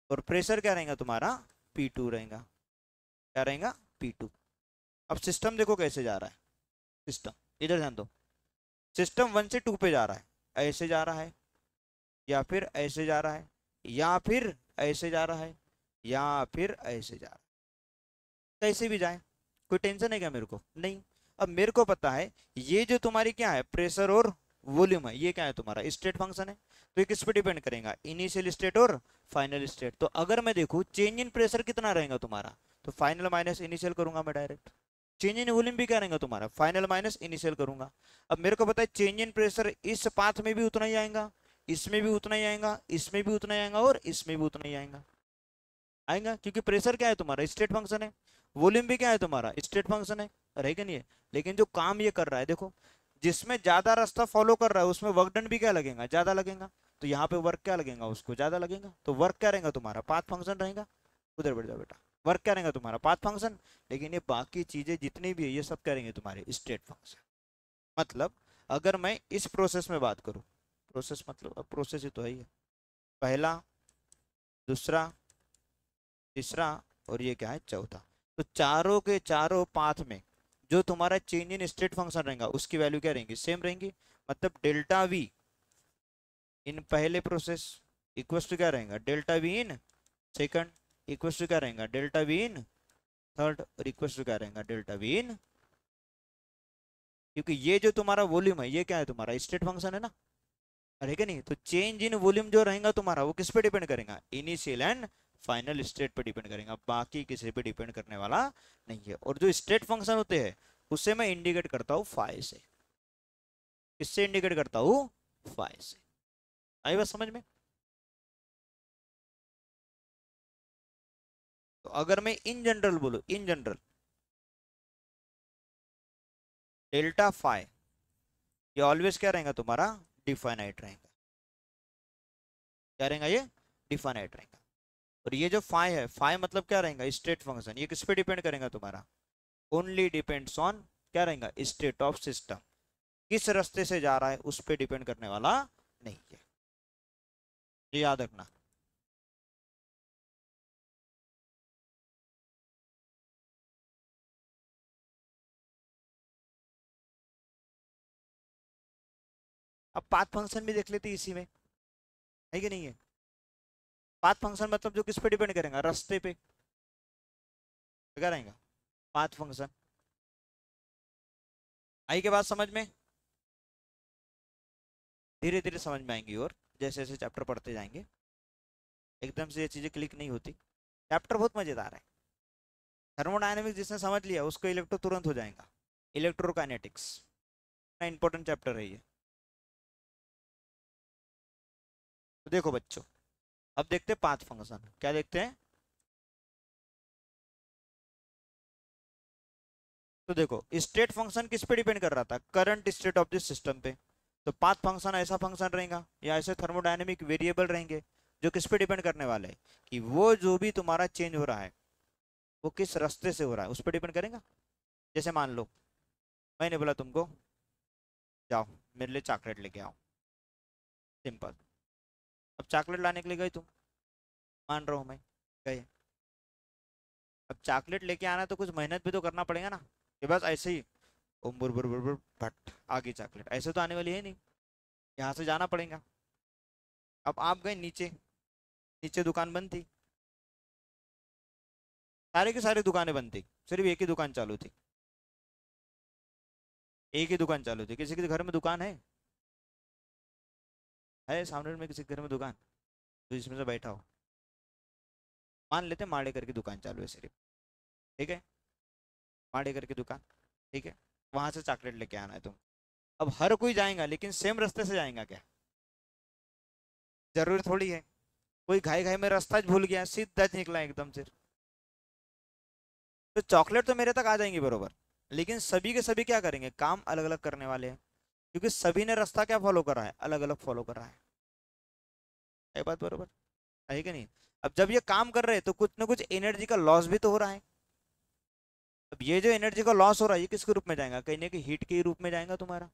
और प्रेशर क्या रहेगा तुम्हारा? P2 रहेगा। क्या रहेगा? P2। अब सिस्टम देखो कैसे जा रहा है। सिस्टम इधर ध्यान दो, सिस्टम 1 से 2 पे जा रहा है, ऐसे जा रहा है, या फिर ऐसे जा रहा है, या फिर ऐसे जा रहा है, या फिर ऐसे जा रहा है। कैसे भी जाए, कोई टेंशन है क्या मेरे को? नहीं। अब मेरे को पता है ये जो तुम्हारी क्या है, प्रेशर और वॉल्यूम है, ये क्या है तुम्हारा? स्टेट फंक्शन है। तो ये किस पे डिपेंड करेगा? इनिशियल स्टेट और फाइनल स्टेट। तो अगर मैं देखूं चेंज इन प्रेशर कितना रहेगा तुम्हारा, तो फाइनल माइनस इनिशियल करूंगा मैं डायरेक्ट। चेंज इन वॉल्यूम भी क्या रहेगा तुम्हारा? फाइनल माइनस इनिशियल करूंगा। अब मेरे को पता है चेंज इन प्रेशर इस पाथ में भी उतना ही आएगा, इसमें भी उतना ही आएगा, इसमें भी उतना ही आएगा, और इसमें भी उतना ही आएगा। आएगा क्योंकि प्रेशर क्या है तुम्हारा? स्टेट फंक्शन है। वॉल्यूम भी क्या है तुम्हारा? स्टेट फंक्शन है। रहेगा नहीं है। लेकिन जो काम ये कर रहा है देखो, जिसमें ज्यादा रास्ता फॉलो कर रहा है उसमें वर्क डन भी क्या लगेगा? ज्यादा लगेगा। तो यहाँ पे वर्क क्या लगेगा? उसको ज्यादा लगेगा। तो वर्क क्या रहेगा तुम्हारा? पाथ फंक्शन रहेगा। उधर बैठ जाओ बेटा। वर्क क्या रहेगा तुम्हारा? Path function. लेकिन ये बाकी चीजें जितनी भी है ये सब क्या रहेंगे तुम्हारे? State function. मतलब अगर मैं इस प्रोसेस में बात करूं, प्रोसेस मतलब अब प्रोसेस ही तो है ये, पहला, दूसरा, तीसरा, और ये क्या है, चौथा। तो चारों के चारों पाथ में जो तुम्हारा चेंज इन स्टेट फंक्शन रहेगा उसकी वैल्यू क्या रहेंगी, सेम रहेंगी। मतलब डेल्टा वी इन पहले प्रोसेस इक्वल्स टू क्या रहेगा, delta V in second equals to क्या रहेगा, डेल्टा वी इन थर्ड, और इक्वल्स टू क्या रहेगा, डेल्टा वी इन, क्योंकि ये जो तुम्हारा वॉल्यूम है ये क्या है, तुम्हारा स्टेट फंक्शन है ना, अरे क्या नहीं। तो चेंज इन वॉल्यूम जो रहेगा तुम्हारा वो किस पे डिपेंड करेगा, इनिशियल एंड फाइनल स्टेट पे डिपेंड करेगा, बाकी किसी पे डिपेंड करने वाला नहीं है। और जो स्टेट फंक्शन होते हैं उससे मैं इंडिकेट करता हूँ फाइ से। किससे इंडिकेट करता हूँ, फाइ से। आई बात समझ में। तो अगर मैं इन जनरल बोलूं, इन जनरल डेल्टा फाइ ये ऑलवेज क्या रहेगा तुम्हारा, डिफाइनाइट रहेगा। क्या रहेगा ये, डिफाइनाइट रहेगा। और ये जो फाइ है, फाइ मतलब क्या रहेगा, स्टेट फंक्शन, ये किस पे डिपेंड करेगा तुम्हारा, ओनली डिपेंड्स ऑन क्या रहेगा, स्टेट ऑफ सिस्टम, किस रास्ते से जा रहा है उस पे डिपेंड करने वाला नहीं है, ये याद रखना। अब पाथ फंक्शन भी देख लेते हैं इसी में, है कि नहीं है। पाथ फंक्शन मतलब जो किस पे डिपेंड करेगा, रास्ते पे, तो क्या रहेगा, पाथ फंक्शन। आई के बाद समझ में, धीरे धीरे समझ में आएंगी, और जैसे जैसे चैप्टर पढ़ते जाएंगे एकदम से ये चीजें क्लिक नहीं होती। चैप्टर बहुत मजेदार है। थर्मोडायनेमिक्स जिसने समझ लिया उसको इलेक्ट्रो तुरंत हो जाएगा। इलेक्ट्रोकाइनेटिक्स इतना इंपॉर्टेंट चैप्टर है ये। तो देखो बच्चों, अब देखते हैं पाथ फंक्शन, क्या देखते हैं। तो देखो स्टेट फंक्शन किस पे डिपेंड कर रहा था, current state of this system पे। तो पाथ फंक्शन ऐसा फंक्शन रहेगा या ऐसे थर्मोडायनेमिक वेरिएबल रहेंगे जो किस पे डिपेंड करने वाले हैं, कि वो जो भी तुम्हारा चेंज हो रहा है वो किस रास्ते से हो रहा है उस पर डिपेंड करेगा। जैसे मान लो मैंने बोला तुमको जाओ मेरे लिए चॉकलेट लेके आओ, सिंपल। अब चॉकलेट लाने के लिए गए तुम, मान रहा हूँ मैं, गए। अब चॉकलेट लेके आना तो कुछ मेहनत भी तो करना पड़ेगा ना, कि बस ऐसे ही ओम बुर बुर बुर बुर भट आ गई चॉकलेट, ऐसे तो आने वाली है नहीं, यहाँ से जाना पड़ेगा। अब आप गए नीचे, नीचे दुकान बंद थी, सारे की सारी दुकानें बंद थी, सिर्फ एक ही दुकान चालू थी, एक ही दुकान चालू थी। किसी के घर में दुकान है सामने में किसी के घर में दुकान, तो जिसमें से बैठा हो, मान लेते माड़े करके दुकान चालू है सिर्फ, ठीक है, माड़े करके दुकान, ठीक है, वहां से चॉकलेट लेके आना है तुम। अब हर कोई जाएगा लेकिन सेम रास्ते से जाएगा क्या, जरूरी थोड़ी है। कोई घाई घाई में रास्ता भूल गया, सीधा निकला एकदम से, तो चॉकलेट तो मेरे तक आ जाएंगी बरोबर, लेकिन सभी के सभी क्या करेंगे, काम अलग अलग करने वाले हैं, क्योंकि सभी ने रास्ता क्या फॉलो करा है, अलग अलग फॉलो करा है बात बरोबर, है कि नहीं। अब जब ये काम कर रहे हैं तो कुछ ना कुछ एनर्जी का लॉस भी तो हो रहा है। अब ये जो एनर्जी का लॉस हो रहा है ये किसके रूप में जाएगा, कहीं ना कहीं हीट के रूप में जाएगा तुम्हारा,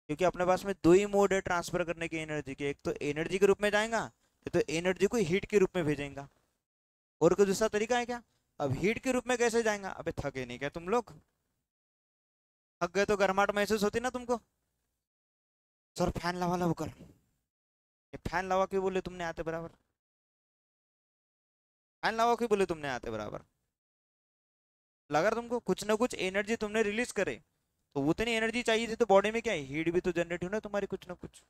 क्योंकि अपने पास में दो ही मोड है ट्रांसफर करने की एनर्जी के, एक तो एनर्जी के रूप में जाएगा, तो एनर्जी को हीट के रूप में भेजेगा। और कोई दूसरा तरीका है क्या, अब हीट के रूप में कैसे जाएगा, अबे थके नहीं क्या तुम लोग, थक गए तो गर्माहट महसूस होती ना तुमको, सर फैन लवा लो कर, ये फैन लवा क्यों बोले तुमने आते बराबर, फैन लवा क्यों बोले तुमने आते बराबर, लगा तुमको कुछ ना कुछ एनर्जी तुमने रिलीज करे, तो उतनी एनर्जी चाहिए थी, तो बॉडी में क्या है, हीट भी तो जनरेट हो ना तुम्हारी कुछ ना कुछ।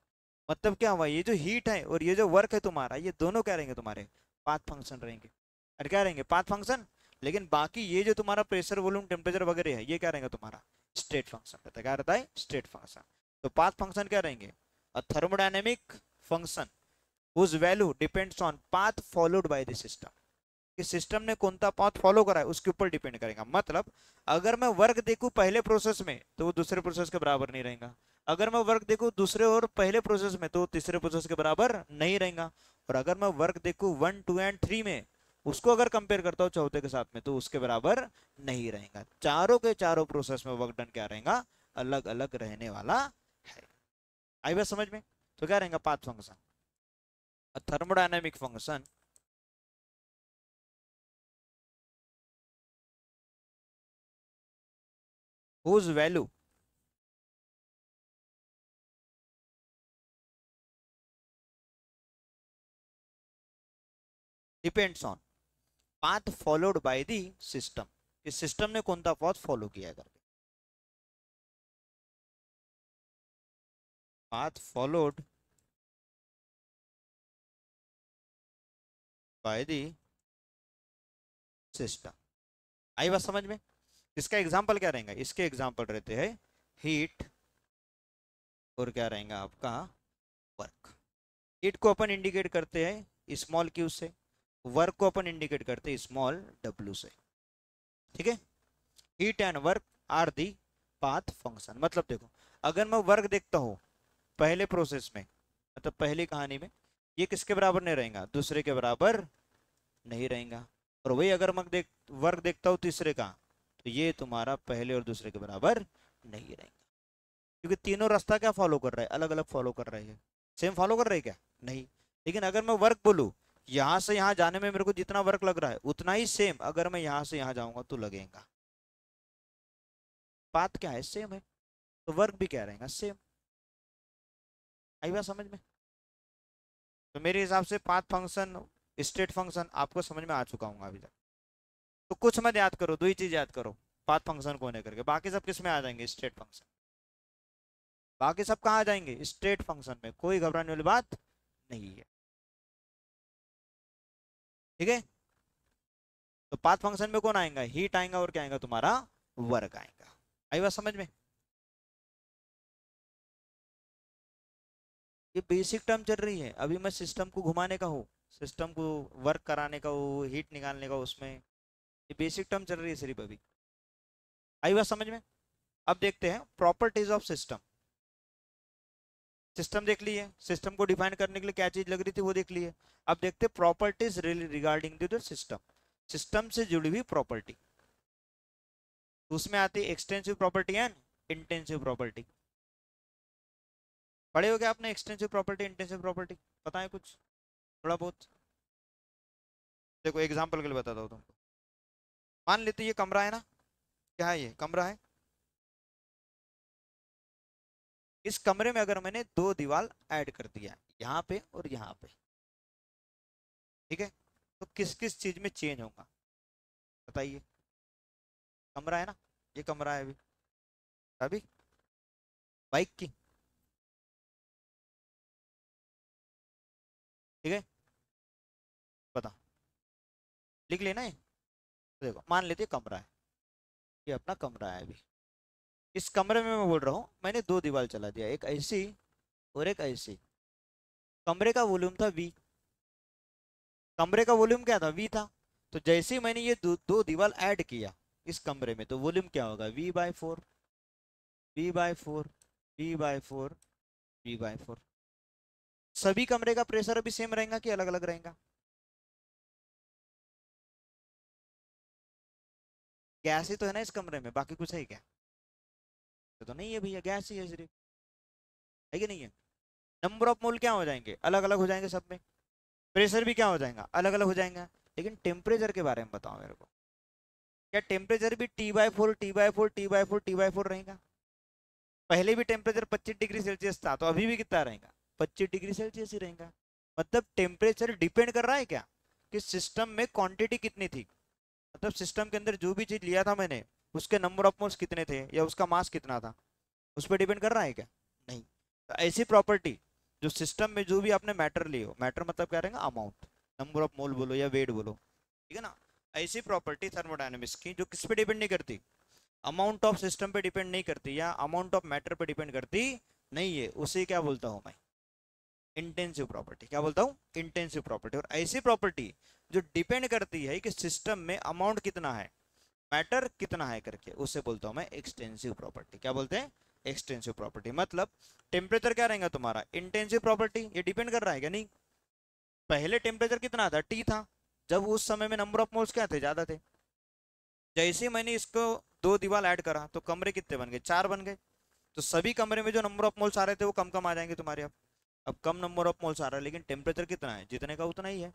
मतलब क्या हुआ, ये जो हीट है और ये जो वर्क है तुम्हारा, ये दोनों क्या रहेंगे तुम्हारे, पाथ फंक्शन रहेंगे। अरे क्या रहेंगे, पाथ फंक्शन। लेकिन बाकी ये जो तुम्हारा प्रेशर वॉल्यूम टेम्परेचर वगैरह है ये क्या रहेगा तुम्हारा, स्टेट फंक्शन रहता है। क्या रहता है, स्टेट फंक्शन। तो पाथ फंक्शन क्या रहेंगे, a thermodynamic function whose value depends on path followed by the system, कि सिस्टम ने कौन सा पाथ फॉलो करा है उसके ऊपर डिपेंड करेगा। मतलब अगर मैं वर्क देखूं पहले प्रोसेस में तो वो दूसरे प्रोसेस के बराबर नहीं रहेगा, अगर मैं वर्क देखूं दूसरे और पहले प्रोसेस में तो तीसरे प्रोसेस के बराबर नहीं रहेगा, और अगर मैं वर्क देखूं 1 2 एंड 3 में उसको अगर कंपेयर करता हूँ चौथे के साथ में तो उसके बराबर नहीं रहेगा। चारों के चारों प्रोसेस में वर्क डन क्या रहेगा, अलग अलग रहने वाला है। आई बात समझ में? तो क्या रहेगा path function, thermodynamic function whose value depends on path followed by the system, कि सिस्टम ने कौन सा पाथ फॉलो किया करके, path followed by the system. आई बात समझ में? इसका एग्जांपल क्या रहेगा, इसके एग्जांपल रहते हैं हीट और क्या रहेगा आपका वर्क। हीट को अपन इंडिकेट करते हैं स्मॉल क्यू से, वर्क को अपन इंडिकेट करते हैं स्मॉल w से। ठीक है, heat and work are the path function. मतलब देखो, अगर मैं वर्क देखता हूँ पहले प्रोसेस में, मतलब पहली कहानी में, ये किसके बराबर नहीं रहेगा, दूसरे के बराबर नहीं रहेगा। और वही अगर मैं वर्क देखता हूँ तीसरे का, तो ये तुम्हारा पहले और दूसरे के बराबर नहीं रहेगा, क्योंकि तीनों रास्ता क्या फॉलो कर रहा है, अलग अलग फॉलो कर रहे हैं। सेम फॉलो कर रहे हैं क्या? नहीं। लेकिन अगर मैं वर्क बोलूँ, यहाँ से यहाँ जाने में मेरे को जितना वर्क लग रहा है उतना ही सेम अगर मैं यहाँ से यहाँ जाऊंगा तो लगेगा। पाथ क्या है, सेम है, तो वर्क भी क्या रहेगा, सेम। आई बात समझ में? तो मेरे हिसाब से पाथ फंक्शन, स्टेट फंक्शन आपको समझ में आ चुका हूँ अभी तक। तो कुछ मत याद करो, दो ही चीज याद करो, पाथ फंक्शन कौन है करके, बाकी सब किस में आ जाएंगे, स्टेट फंक्शन। बाकी सब कहाँ आ जाएंगे, स्टेट फंक्शन में, कोई घबराने वाली बात नहीं है। ठीक है, तो पाथ फंक्शन में कौन आएगा, हीट आएगा और क्या आएगा तुम्हारा, वर्क आएगा। आई बात समझ में? ये बेसिक टर्म चल रही है, अभी मैं सिस्टम को घुमाने का हूँ, सिस्टम को वर्क कराने का हूँ, हीट निकालने का, उसमें ये बेसिक टर्म चल रही है सिर्फ अभी। आई बात समझ में? अब देखते हैं प्रॉपर्टीज ऑफ सिस्टम। सिस्टम देख लिए, सिस्टम को डिफाइन करने के लिए क्या चीज लग रही थी वो देख लिए। अब देखते हैं properties regarding the system, system से जुड़ी हुई प्रॉपर्टी। उसमें आती है extensive property and intensive property. पढ़े हो क्या आपने एक्सटेंसिव प्रॉपर्टी, इंटेंसिव प्रॉपर्टी? पता है कुछ थोड़ा बहुत? देखो एग्जांपल के लिए बताता हूँ तुमको। मान लेते ये कमरा है ना, क्या है, ये कमरा है। इस कमरे में अगर मैंने दो दीवार ऐड कर दिया, यहाँ पे और यहाँ पे, ठीक है, तो किस किस चीज में चेंज होगा बताइए? कमरा है ना, ये कमरा है अभी, अभी बाइक की, ठीक है, बता, लिख लेना है। तो देखो मान लेते कमरा है, ये अपना कमरा है अभी। इस कमरे में मैं बोल रहा हूँ मैंने दो दीवार चला दिया, एक ऐसी और एक ऐसी। कमरे का वॉल्यूम था V, कमरे का वॉल्यूम क्या था, V था। तो जैसे ही मैंने ये दो दीवार ऐड किया इस कमरे में, तो वॉल्यूम क्या होगा, V/4, V/4, V/4, V/4। सभी कमरे का प्रेशर अभी सेम रहेगा कि अलग अलग रहेगा? गैस ही तो है ना इस कमरे में, बाकी कुछ है क्या? तो नहीं है भैया, गैस ही है सिर्फ, है कि नहीं है? नंबर ऑफ मोल क्या हो जाएंगे, अलग अलग हो जाएंगे सब में। प्रेशर भी क्या हो जाएगा, अलग अलग हो जाएगा। लेकिन टेम्परेचर के बारे में बताओ मेरे को, क्या टेम्परेचर भी T/4, T/4, T/4, T/4 रहेगा? पहले भी टेम्परेचर 25 डिग्री सेल्सियस था, तो अभी भी कितना रहेगा, 25 डिग्री सेल्सियस ही रहेगा। मतलब टेम्परेचर डिपेंड कर रहा है क्या, कि सिस्टम में क्वांटिटी कितनी थी, मतलब सिस्टम के अंदर जो भी चीज लिया था मैंने, उसके नंबर ऑफ मोल्स कितने थे या उसका मास कितना था, उस पर डिपेंड कर रहा है क्या? नहीं। तो ऐसी प्रॉपर्टी जो सिस्टम में जो भी आपने मैटर लिए हो, मैटर मतलब क्या रहेगा, अमाउंट, नंबर ऑफ मोल बोलो या वेट बोलो, ठीक है ना, ऐसी प्रॉपर्टी थर्मोडायनेमिक्स की जो किस पे डिपेंड नहीं करती, अमाउंट ऑफ सिस्टम पे डिपेंड नहीं करती या अमाउंट ऑफ मैटर पे डिपेंड करती नहीं है, उसे क्या बोलता हूं मैं, इंटेंसिव प्रॉपर्टी। क्या बोलता हूँ, इंटेंसिव प्रॉपर्टी। और ऐसी प्रॉपर्टी जो डिपेंड करती है कि सिस्टम में अमाउंट कितना है, मैटर कितना है करके, उससे बोलता हूं मैं एक्सटेंसिव प्रॉपर्टी। क्या बोलते हैं, एक्सटेंसिव प्रॉपर्टी। मतलब टेम्परेचर क्या रहेगा तुम्हारा, इंटेंसिव प्रॉपर्टी, ये डिपेंड कर रहा है क्या, नहीं। पहले टेम्परेचर कितना था, T था, जब उस समय में नंबर ऑफ मोल्स क्या थे, ज्यादा थे। जैसे ही मैंने इसको दो दीवार ऐड करा तो कमरे कितने बन गए, चार बन गए। तो सभी कमरे में जो नंबर ऑफ मोल्स आ रहे थे वो कम कम आ जाएंगे तुम्हारे। अब कम नंबर ऑफ मोल्स आ रहा है लेकिन टेम्परेचर कितना है, जितने का उतना ही है।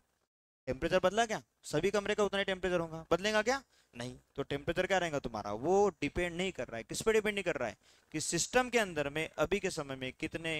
टेम्परेचर बदला क्या, सभी कमरे का उतना ही टेम्परेचर होगा, बदलेगा क्या, नहीं। तो टेम्परेचर क्या रहेगा तुम्हारा, वो डिपेंड नहीं कर रहा है, किस पे डिपेंड नहीं कर रहा है, कि सिस्टम के अंदर में अभी के समय में कितने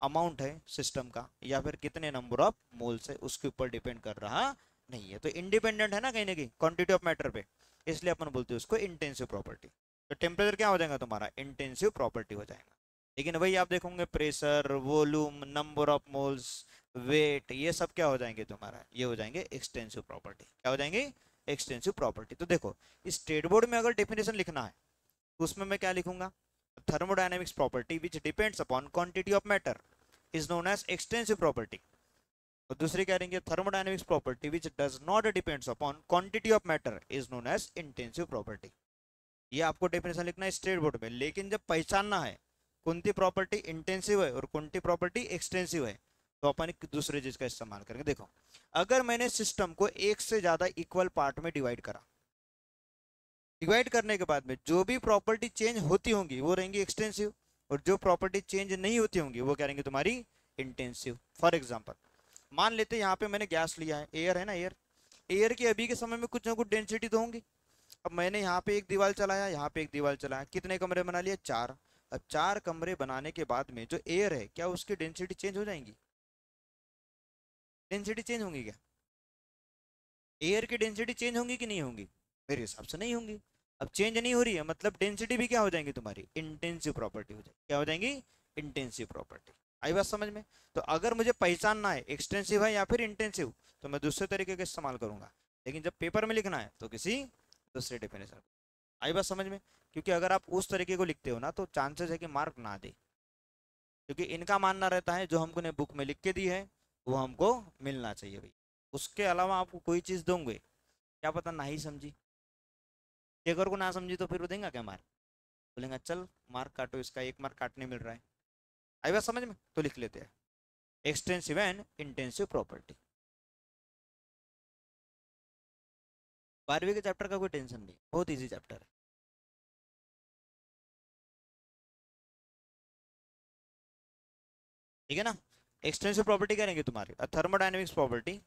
अमाउंट है सिस्टम का, या फिर कितने नंबर ऑफ मोल्स है, उसके ऊपर डिपेंड कर रहा नहीं है। तो इंडिपेंडेंट है ना कहीं ना कहीं क्वांटिटी ऑफ मैटर पे, इसलिए अपन बोलते हैं उसको इंटेंसिव प्रॉपर्टी। तो टेम्परेचर क्या हो जाएगा तुम्हारा, इंटेंसिव प्रॉपर्टी हो जाएगा। लेकिन वही आप देखोगे pressure, volume, number of moles, weight, ये सब क्या हो जाएंगे तुम्हारा, ये हो जाएंगे एक्सटेंसिव प्रॉपर्टी। क्या हो जाएंगे, एक्सटेंसिव प्रॉपर्टी। तो देखो स्टेट बोर्ड में अगर डेफिनेशन लिखना है तो उसमें मैं क्या लिखूंगा, thermodynamics property which depends upon quantity of matter is known as extensive property। और दूसरी क्या रहेंगे, thermodynamics property which does not depends upon quantity of matter is known as intensive property। ये आपको डेफिनेशन लिखना है स्टेट बोर्ड में, लेकिन जब पहचानना है कौन सी प्रॉपर्टी इंटेंसिव है और कौन सी प्रॉपर्टी एक्सटेंसिव है, तो अपन एक दूसरे चीज का इस्तेमाल करेंगे। देखो अगर मैंने सिस्टम को एक से ज्यादा इक्वल पार्ट में डिवाइड करा, डिवाइड करने के बाद में जो भी प्रॉपर्टी चेंज होती होंगी वो रहेंगी एक्सटेंसिव, और जो प्रॉपर्टी चेंज नहीं होती होंगी वो क्या रहेंगी तुम्हारी इंटेंसिव। फॉर एग्जांपल मान लेते हैं यहाँ पे मैंने गैस लिया है, एयर है ना, एयर, एयर की अभी के समय में कुछ ना कुछ डेंसिटी तो होंगी। अब मैंने यहाँ पे एक दीवार चलाया, यहाँ पे एक दीवार चलाया, कितने कमरे बना लिए, 4। अब 4 कमरे बनाने के बाद में जो एयर है क्या उसकी डेंसिटी चेंज हो जाएंगी, डेंसिटी चेंज होंगी क्या, एयर की डेंसिटी चेंज होंगी कि नहीं होंगी, मेरे हिसाब से नहीं होंगी। अब चेंज नहीं हो रही है मतलब डेंसिटी भी क्या हो जाएंगी तुम्हारी, इंटेंसिव प्रॉपर्टी हो जाएगी। क्या हो जाएंगी, इंटेंसिव प्रॉपर्टी। आई बात समझ में। तो अगर मुझे पहचानना है एक्सटेंसिव है या फिर इंटेंसिव, तो मैं दूसरे तरीके का इस्तेमाल करूंगा, लेकिन जब पेपर में लिखना है तो किसी दूसरे डेफिनेशन। आई बात समझ में। क्योंकि अगर आप उस तरीके को लिखते हो ना तो चांसेस है कि मार्क ना दे, क्योंकि इनका मानना रहता है जो हमको ने बुक में लिख के दी है वो हमको मिलना चाहिए भाई, उसके अलावा आपको कोई चीज़ दोगे क्या पता ना ही समझी, अगर को ना समझी तो फिर वो देंगे क्या मार्क, बोलेंगे चल मार्क काटो, इसका 1 मार्क काटने मिल रहा है। आई बात समझ में। तो लिख लेते हैं एक्सटेंसिव एंड इंटेंसिव प्रॉपर्टी। 12वीं के चैप्टर का कोई टेंशन नहीं, बहुत इजी चैप्टर है। ठीक है ना। एक्सटेंसिव प्रॉपर्टी क्या रहेंगे तुम्हारे, thermodynamics property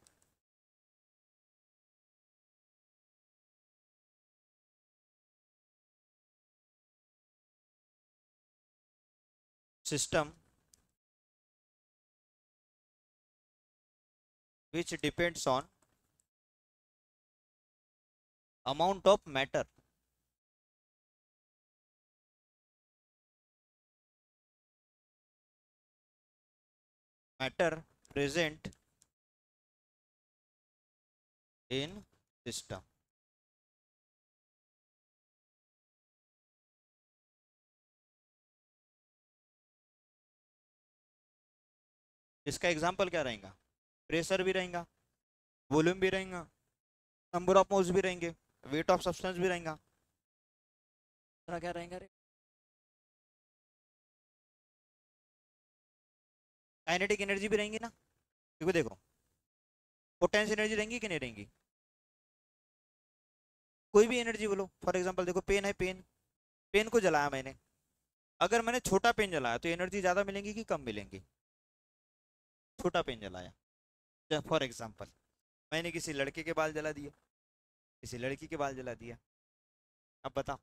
system which depends on amount of matter present in system। इसका एग्जांपल क्या रहेगा, प्रेशर भी रहेगा, वॉल्यूम भी रहेगा, नंबर ऑफ मोल्स भी रहेंगे, वेट ऑफ सब्सटेंस भी रहेगा। क्या रहेगा रे, काइनेटिक एनर्जी भी रहेंगी ना, क्योंकि देखो पोटेंशियल एनर्जी रहेंगी कि नहीं रहेंगी, कोई भी एनर्जी बोलो। फॉर एग्जांपल देखो पेन है, पेन, पेन को जलाया मैंने, अगर मैंने छोटा पेन जलाया तो एनर्जी ज्यादा मिलेंगी कि कम मिलेंगी, छोटा पेन जलाया। फॉर एग्जांपल मैंने किसी लड़के के बाल जला दिए, किसी लड़की के बाल जला दिया, अब बताओ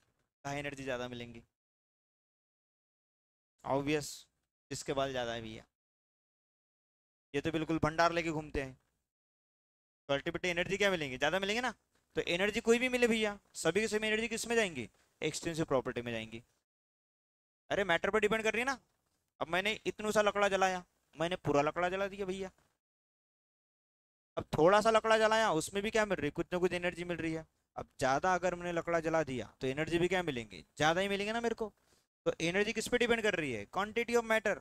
कहाँ एनर्जी ज्यादा मिलेंगी, ऑब्वियस इसके बाल ज्यादा है भैया, ये तो बिल्कुल भंडार लेके घूमते हैं, तो अल्टीमेटली एनर्जी क्या मिलेंगी, ज्यादा मिलेंगे ना। तो एनर्जी कोई भी मिले भैया, सभी की सभी एनर्जी किस में जाएंगी, एक्सटेंसिव प्रॉपर्टी में जाएंगी। अरे मैटर पर डिपेंड कर रही है ना। अब मैंने इतना सा लकड़ा जलाया, मैंने पूरा लकड़ा जला दिया भैया, अब थोड़ा सा लकड़ा जलाया उसमें भी क्या मिल रही है, कुछ ना कुछ एनर्जी मिल रही है। अब ज्यादा अगर मैंने लकड़ा जला दिया तो एनर्जी भी क्या मिलेंगे, ज्यादा ही मिलेंगे ना मेरे को। तो एनर्जी किस पे डिपेंड कर रही है, क्वांटिटी ऑफ मैटर।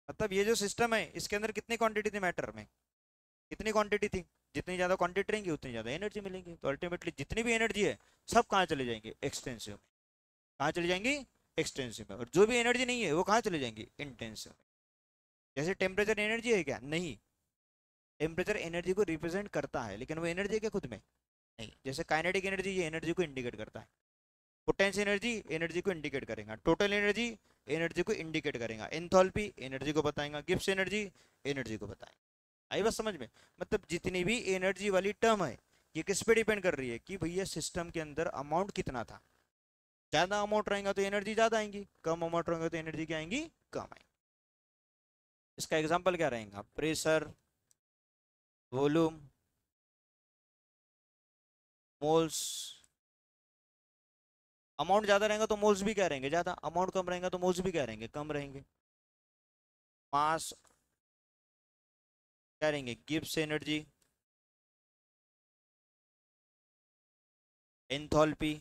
मतलब ये जो सिस्टम है इसके अंदर कितनी क्वांटिटी थी मैटर में, कितनी क्वांटिटी थी, जितनी ज्यादा क्वांटिटी रहेंगी उतनी ज्यादा एनर्जी मिलेगी। तो अल्टीमेटली जितनी भी एनर्जी है सब कहाँ चले जाएंगे, एक्सटेंसिव में। कहाँ चली जाएंगी, एक्सटेंसिव में। और जो भी एनर्जी नहीं है वो कहाँ चले जाएंगी, इंटेंसिव में। जैसे टेम्परेचर एनर्जी है क्या, नहीं, टेम्परेचर एनर्जी को रिप्रेजेंट करता है लेकिन वो एनर्जी है क्या खुद में, नहीं। जैसे काइनेटिक एनर्जी ये एनर्जी को इंडिकेट करता है, पोटेंशियल एनर्जी एनर्जी को इंडिकेट करेगा, टोटल एनर्जी एनर्जी को इंडिकेट करेगा, एंथैल्पी एनर्जी को बताएगा, गिब्स एनर्जी एनर्जी को बताएगा। आई बात समझ में? मतलब जितनी भी एनर्जी वाली टर्म है ये किस पे डिपेंड कर रही है कि भैया सिस्टम के अंदर अमाउंट कितना था। ज्यादा अमाउंट रहेगा तो एनर्जी ज्यादा आएंगी, कम अमाउंट रहेगा तो एनर्जी क्या आएंगी, कम आएंगी। इसका एग्जांपल क्या रहेगा, प्रेशर, वॉल्यूम, मोल्स। अमाउंट ज्यादा रहेगा तो मोल्स भी क्या रहेंगे ज्यादा, अमाउंट कम रहेगा तो मोल्स भी क्या रहेंगे कम रहेंगे। मास क्या रहेंगे, गिब्स एनर्जी, एंथैल्पी।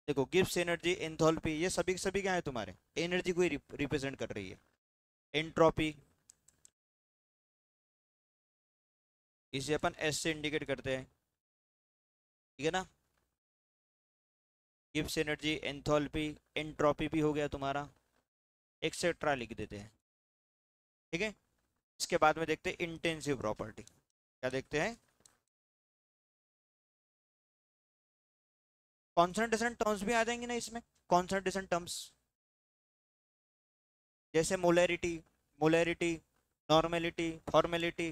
देखो गिब्स एनर्जी एंथैल्पी ये सभी सभी क्या है तुम्हारे, एनर्जी को ही रिप्रेजेंट कर रही है। एंट्रोपी इसे अपन एस से इंडिकेट करते हैं, ठीक है ना। गिब्स एनर्जी, एंथैल्पी, एंट्रोपी भी हो गया तुम्हारा, एक्सेट्रा लिख देते हैं, ठीक है। इसके बाद में देखते हैं इंटेंसिव प्रॉपर्टी, क्या देखते हैं, कॉन्सेंट्रेशन टर्म्स भी आ जाएंगे ना इसमें, कॉन्सेंट्रेशन टर्म्स जैसे molarity, molarity, normality, formality,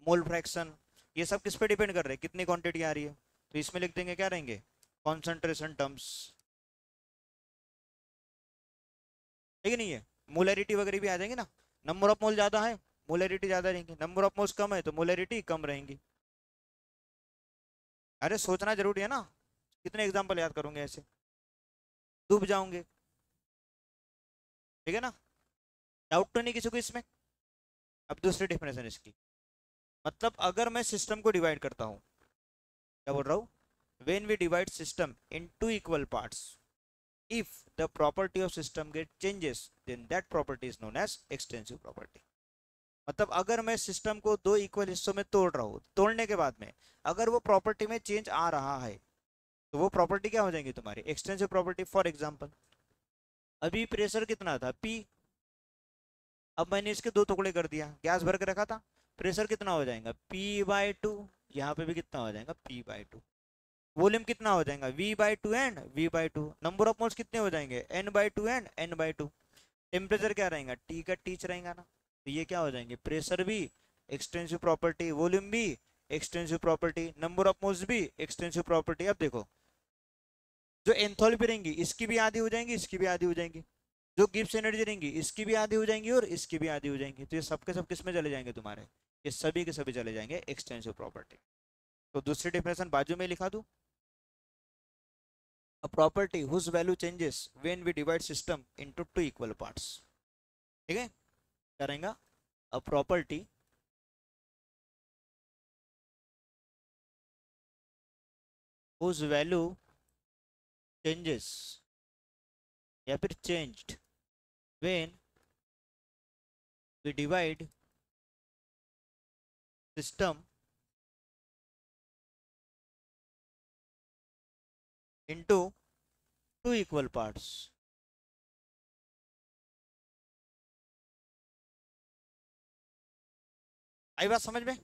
mole fraction, ये सब किस पे डिपेंड कर रहे हैं, कितनी क्वांटिटी आ रही है। तो इसमें लिख देंगे क्या रहेंगे, कॉन्सेंट्रेशन टर्म्स, ठीक है नहीं है। मोलैरिटी वगैरह भी आ जाएंगे ना, नंबर ऑफ मोल ज्यादा है मोलैरिटी ज्यादा रहेंगी, नंबर ऑफ मोल्स कम है तो मोलैरिटी कम रहेंगी। अरे सोचना जरूरी है ना, कितने एग्जाम्पल याद करोगे ऐसे, डूब जाओगे, ठीक है ना। डाउट तो नहीं किसी को इसमें। अब दूसरी डेफिनेशन इसकी, मतलब अगर मैं सिस्टम को डिवाइड करता हूँ, क्या बोल रहा हूँ, when we divide system into equal parts, if the property of system get changes then that property is known as extensive property। मतलब अगर मैं सिस्टम को दो इक्वल हिस्सों में तोड़ रहा हूँ, तोड़ने के बाद में अगर वो प्रॉपर्टी में चेंज आ रहा है तो वो प्रॉपर्टी क्या हो जाएंगी तुम्हारी, एक्सटेंसिव प्रॉपर्टी। फॉर एग्जांपल अभी प्रेशर कितना था P, अब मैंने इसके दो टुकड़े कर दिया, गैस भर के रखा था, प्रेशर कितना हो जाएगा P/2, यहाँ पे भी कितना हो जाएगा P/2। वॉल्यूम कितना हो जाएगा V/2 and V/2। Number of moles कितने हो जाएंगे N/2 एंड N/2। टेम्परेचर क्या रहेगा T का टीच रहेगा ना, तो ये क्या हो जाएंगे, प्रेशर भी एक्सटेंसिव प्रॉपर्टी, वॉल्यूम भी extensive property, number of moles भी एक्सटेंसिव प्रॉपर्टी। अब देखो जो एंथैल्पी रहेंगी इसकी भी आधी हो जाएंगी, इसकी भी आधी हो जाएंगी, जो गिब्स एनर्जी रहेंगी इसकी भी आधी हो जाएंगी और इसकी भी आधी हो जाएंगी, तो ये सबके सब किस में चले जाएंगे तुम्हारे, ये सभी के सभी चले जाएंगे एक्सटेंसिव प्रॉपर्टी। तो दूसरी डेफिनेशन बाजू में लिखा दूं, a property whose value changes when we divide system into two equal parts, ठीक है। क्या रहेगा, a property whose value changes या फिर changed when we divide system into two equal parts। आई बात समझ में?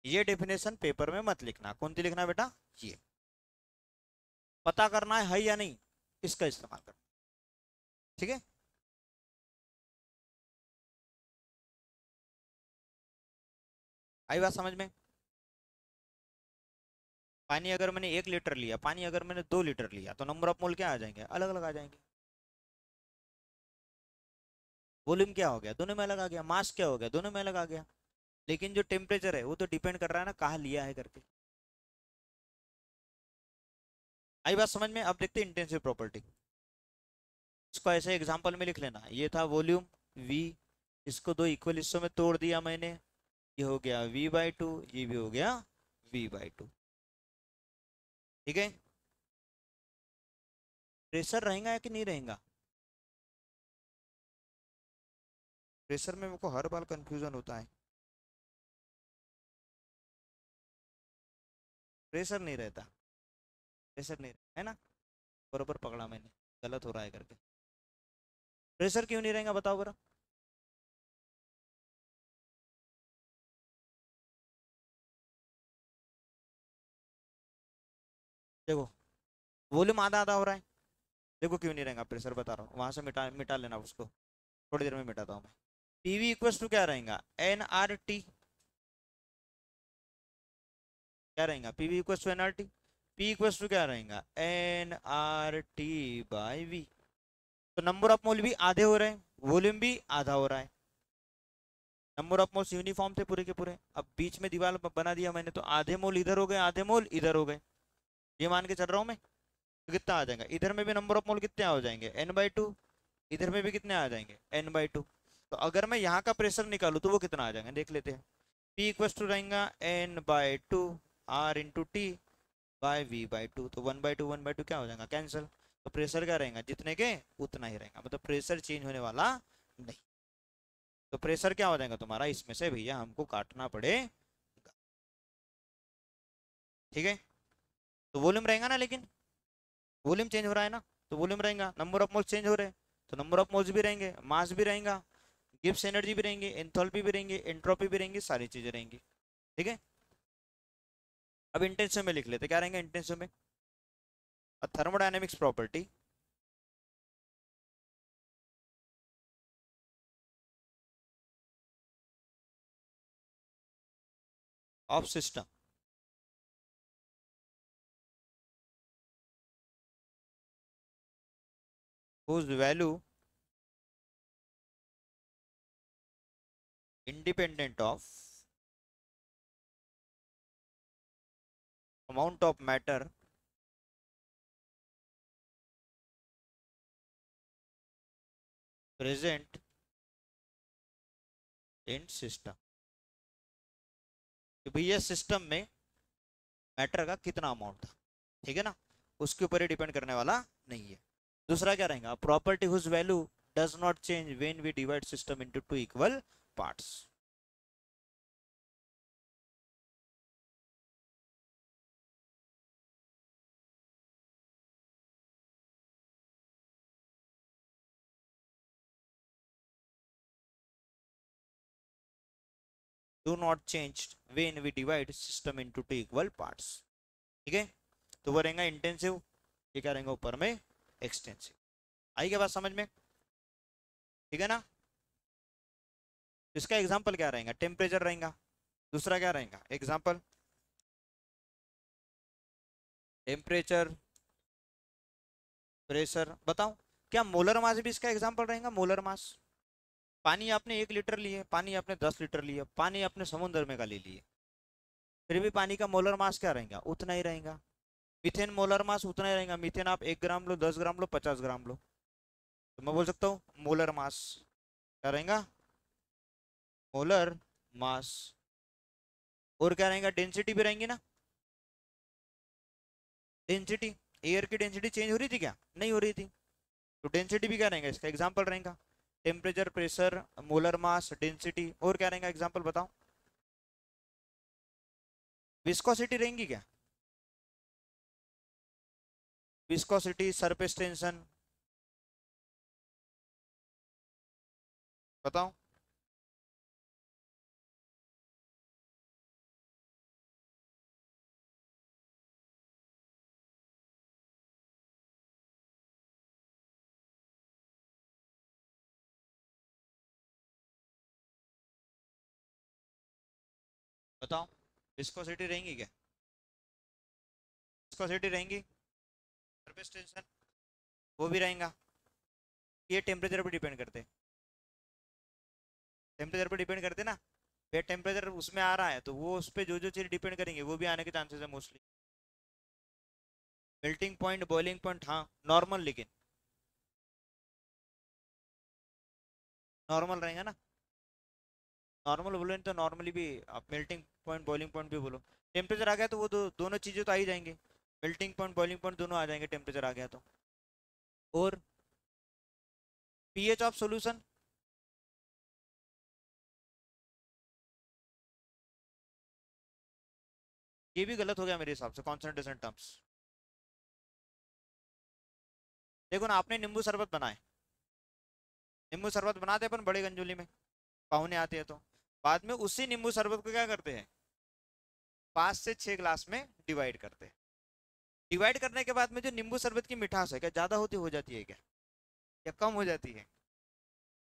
ये डेफिनेशन पेपर में मत लिखना, कौन सी लिखना बेटा, ये पता करना है या नहीं, इसका इस्तेमाल करना, ठीक है। आई बात समझ में? पानी अगर मैंने 1 लीटर लिया, पानी अगर मैंने 2 लीटर लिया तो नंबर ऑफ मोल क्या आ जाएंगे, अलग अलग आ जाएंगे। वॉल्यूम क्या हो गया, दोनों में अलग आ गया, मास क्या हो गया, दोनों में अलग आ गया, लेकिन जो टेम्परेचर है वो तो डिपेंड कर रहा है ना कहाँ लिया है करके। आई बात समझ में? अब देखते हैं इंटेंसिव प्रॉपर्टी, इसको ऐसे एग्जांपल में लिख लेना, ये था वॉल्यूम V, इसको दो इक्वल हिस्सों में तोड़ दिया मैंने, ये हो गया V/2, ये भी हो गया V/2, ठीक है। प्रेशर रहेगा या कि नहीं रहेगा, प्रेशर में मेरे को हर बार कंफ्यूजन होता है, प्रेशर नहीं रहता, प्रेशर नहीं है ना, बरोबर पकड़ा मैंने, गलत हो रहा है करके, प्रेशर क्यों नहीं रहेगा बताओ बरा। देखो वॉल्यूम आधा आधा हो रहा है। देखो क्यों नहीं रहेगा प्रेशर, बता रहा हूँ, वहां से मिटा मिटा लेना उसको, थोड़ी देर में मिटाता हूँ मैं। पीवी इक्वल्स टू क्या रहेगा, एन आर टी, क्या रहेगा, PV equals to N R T. P equals to क्या रहेगा, N R T by V. तो नंबर ऑफ मोल भी आधे हो रहे हैं, वॉल्यूम भी आधा हो रहा है। नंबर ऑफ मोल्स यूनिफॉर्म थे पूरे के पूरे। अब बीच में दीवार बना दिया मैंने, तो आधे मोल इधर हो गए, आधे मोल इधर हो गए, ये मान के चल रहा हूँ मैं। तो कितना आ जाएगा, इधर में भी नंबर ऑफ मोल कितने हो जाएंगे, एन बाई टू। इधर में भी कितने आ जाएंगे, एन बाई टू। तो अगर मैं यहाँ का प्रेशर निकालू तो वो कितना आ जाएगा, देख लेते हैं। पी इक्वल टू रहेगा N by two R into T by V by two. तो वन बाई टू क्या हो जाएगा, कैंसिल। तो प्रेशर क्या रहेगा, जितने के उतना ही रहेगा, मतलब प्रेशर चेंज होने वाला नहीं। तो प्रेशर क्या हो जाएगा तुम्हारा, इसमें से भैया हमको काटना पड़ेगा, ठीक है। तो वॉल्यूम रहेगा ना, लेकिन वॉल्यूम चेंज हो रहा है ना, तो वॉल्यूम रहेगा, नंबर ऑफ मोल्स चेंज हो रहे हैं, तो नंबर ऑफ मोल्स भी रहेंगे, मास भी रहेगा, गिब्स एनर्जी भी रहेंगे, एंथैल्पी भी रहेंगे, एंट्रोपी भी रहेंगी, सारी चीजें रहेंगी, ठीक है। अब इंटेंसिव में लिख लेते, क्या रहेंगे इंटेंसिव में, thermodynamics property of system whose value independent of amount of matter present in system। कि भैया सिस्टम में मैटर का कितना अमाउंट था, ठीक है ना, उसके ऊपर ही डिपेंड करने वाला नहीं है। दूसरा क्या रहेगा, property whose value does not change when we divide system into two equal parts. Do not change when we divide system into two equal parts, ठीक है। तो वो रहेगा इंटेंसिव, ये क्या रहेगा ऊपर में एक्सटेंसिव। आई क्या बात समझ में, ठीक है ना। इसका एग्जांपल क्या रहेगा, टेम्परेचर रहेगा। दूसरा क्या रहेगा एग्जांपल, टेम्परेचर, प्रेशर। बताओ क्या मोलर मास भी इसका एग्जांपल रहेगा, मोलर मास। पानी आपने 1 लीटर लिए, पानी आपने 10 लीटर लिए, पानी आपने समुद्र में का ले लिए, फिर भी पानी का मोलर मास क्या रहेगा, उतना ही रहेगा। मीथेन मोलर मास उतना ही रहेगा, मीथेन आप 1 ग्राम लो, 10 ग्राम लो, 50 ग्राम लो, तो मैं बोल सकता हूँ मोलर मास क्या रहेगा, मोलर मास। और क्या रहेगा, डेंसिटी भी रहेंगी ना, डेंसिटी। एयर की डेंसिटी चेंज हो रही थी क्या, नहीं हो रही थी, तो डेंसिटी भी क्या रहेगा, इसका एग्जाम्पल रहेगा। Temperature, pressure, molar mass, density, और क्या रहेगा एग्जाम्पल बताओ। विस्कोसिटी रहेंगी क्या, विस्कोसिटी, सरफेस टेंशन, बताओ। बताओ विस्कोसिटी रहेंगी क्या, विस्कोसिटी रहेंगी, सरफेस टेंशन वो भी रहेगा। ये टेम्परेचर पर डिपेंड करते हैं, टेम्परेचर पर डिपेंड करते ना। ये टेम्परेचर उसमें आ रहा है तो वो उस पर जो जो चीज डिपेंड करेंगे वो भी आने के चांसेस है mostly. Melting point, boiling point, हाँ नॉर्मल, लेकिन नॉर्मल रहेगा ना। नॉर्मल बोलो नहीं तो नॉर्मली भी आप मेल्टिंग पॉइंट, बॉइलिंग पॉइंट भी बोलो। टेम्परेचर आ गया तो वो दोनों चीजें तो आ ही जाएंगे, मेल्टिंग पॉइंट, बॉइलिंग पॉइंट दोनों आ जाएंगे टेम्परेचर आ गया तो। और पीएच ऑफ सॉल्यूशन, ये भी गलत हो गया मेरे हिसाब से, कॉन्सेंट्रेशन टर्म्स। देखो ना, आपने नींबू शरबत बनाए, नींबू शरबत बनाते अपन बड़े गंजोली में, पाहुने आते हैं तो बाद में उसी नींबू शरबत को क्या करते हैं, 5 से 6 ग्लास में डिवाइड करते हैं। डिवाइड करने के बाद में जो नींबू शरबत की मिठास है क्या ज्यादा होती हो जाती है क्या, या कम हो जाती है?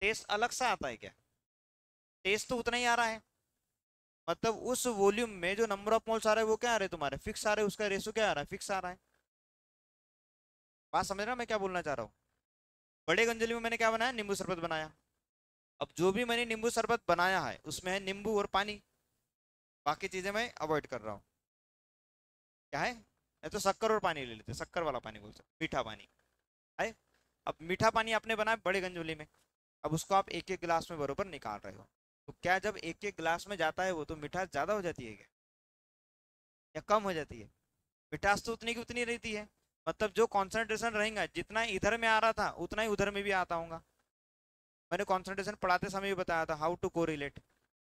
टेस्ट अलग सा आता है क्या? टेस्ट तो उतना ही आ रहा है, मतलब उस वॉल्यूम में जो नंबर ऑफ मोल्स आ रहा है वो क्या आ रहे हैं तुम्हारे, फिक्स आ रहे हैं, उसका रेशो क्या आ रहा है, फिक्स आ रहा है। बात समझ रहा मैं क्या बोलना चाह रहा हूँ? बड़े गंजली में मैंने क्या बनाया, नींबू शरबत बनाया। अब जो भी मैंने नींबू शरबत बनाया है उसमें है नींबू और पानी, बाकी चीजें मैं अवॉइड कर रहा हूँ। क्या है, या तो शक्कर और पानी ले लेते, शक्कर वाला पानी बोल सकते, मीठा पानी है। अब मीठा पानी आपने बनाया बड़े गंजोली में, अब उसको आप एक एक गिलास में बरोबर निकाल रहे हो, तो क्या जब एक एक गिलास में जाता है वो तो मिठास ज्यादा हो जाती है क्या, या कम हो जाती है? मिठास तो उतनी की उतनी रहती है, मतलब जो कॉन्सेंट्रेशन रहेगा जितना इधर में आ रहा था उतना ही उधर में भी आता होगा। मैंने कॉन्सेंट्रेशन पढ़ाते समय भी बताया था, how to correlate.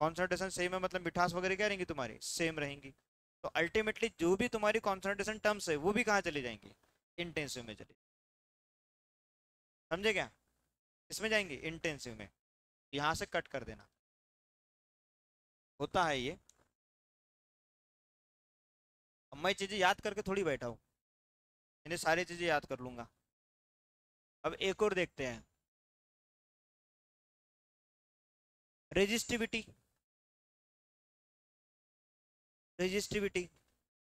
Concentration same है मतलब मिठास वगैरह क्या रहेंगी तुम्हारी, सेम रहेंगी। तो अल्टीमेटली जो भी तुम्हारी कॉन्सेंट्रेशन टर्म्स है वो भी कहाँ चली जाएंगी, इंटेंसिव में चली, समझे क्या? इसमें जाएंगे इंटेंसिव में, यहाँ से कट कर देना, होता है ये। अब मैं चीजें याद करके थोड़ी बैठा हूँ, इन्हें सारी चीजें याद कर लूंगा। अब एक और देखते हैं, रेजिस्टिविटी। रेजिस्टिविटी,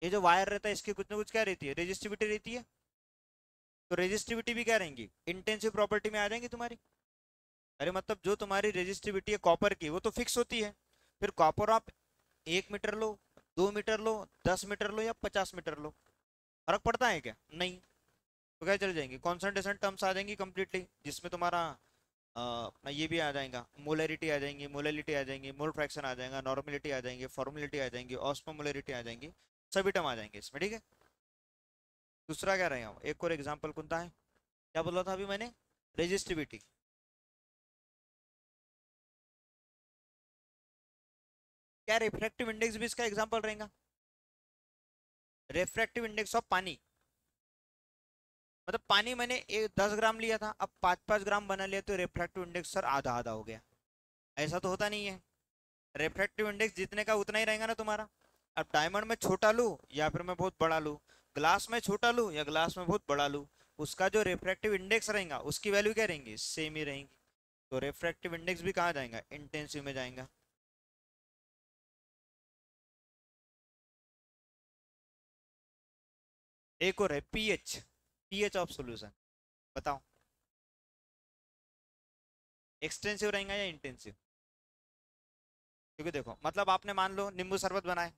ये जो वायर रहता है इसकी कुछ ना कुछ क्या रहती है, रेजिस्टिविटी रहती है। तो रेजिस्टिविटी भी क्या रहेंगी, इंटेंसिव प्रॉपर्टी में आ जाएंगी तुम्हारी। अरे मतलब जो तुम्हारी रेजिस्टिविटी है कॉपर की वो तो फिक्स होती है, फिर कॉपर आप 1 मीटर लो, 2 मीटर लो, 10 मीटर लो या 50 मीटर लो, फर्क पड़ता है क्या, नहीं। तो क्या चल जाएंगी, कॉन्सेंट्रेशन टर्म्स आ जाएंगी कंप्लीटली, जिसमें तुम्हारा अपना ये भी आ जाएगा, मोलरिटी आ जाएंगी, मोलरिटी आ जाएंगी, मोल फ्रैक्शन आ जाएगा, नॉर्मलिटी आ जाएंगी, फॉर्मुलिटी आ जाएंगी, ऑस्मोमोलरिटी आ जाएंगी, सभी टर्म आ जाएंगे इसमें, ठीक है। दूसरा क्या रहेगा, एक और एग्जांपल कौन सा है, क्या बोला था अभी मैंने, रेजिस्टिविटी। क्या रिफ्रैक्टिव इंडेक्स भी इसका एग्जांपल रहेगा, रिफ्रैक्टिव इंडेक्स ऑफ पानी। मतलब पानी मैंने 10 ग्राम लिया था, अब 5-5 ग्राम बना लिया, तो रिफ्रैक्टिव इंडेक्स सर आधा आधा हो गया। ऐसा तो होता नहीं है, रिफ्रैक्टिव इंडेक्स जितने का उतना ही रहेगा ना तुम्हारा। अब डायमंड में छोटा लूँ या फिर मैं बहुत बड़ा लूँ, ग्लास में छोटा लूँ या ग्लास में बहुत बड़ा लूँ, उसका जो रिफ्रैक्टिव इंडेक्स रहेगा उसकी वैल्यू क्या रहेंगी, सेम ही रहेंगी। तो रिफ्रैक्टिव इंडेक्स भी कहाँ जाएगा, इंटेंसिव में जाएगा। एक और है पीएच, पीएच ऑफ सॉल्यूशन, बताओ एक्सटेंसिव रहेगा या इंटेंसिव? क्योंकि देखो मतलब आपने मान लो नींबू शरबत बनाए,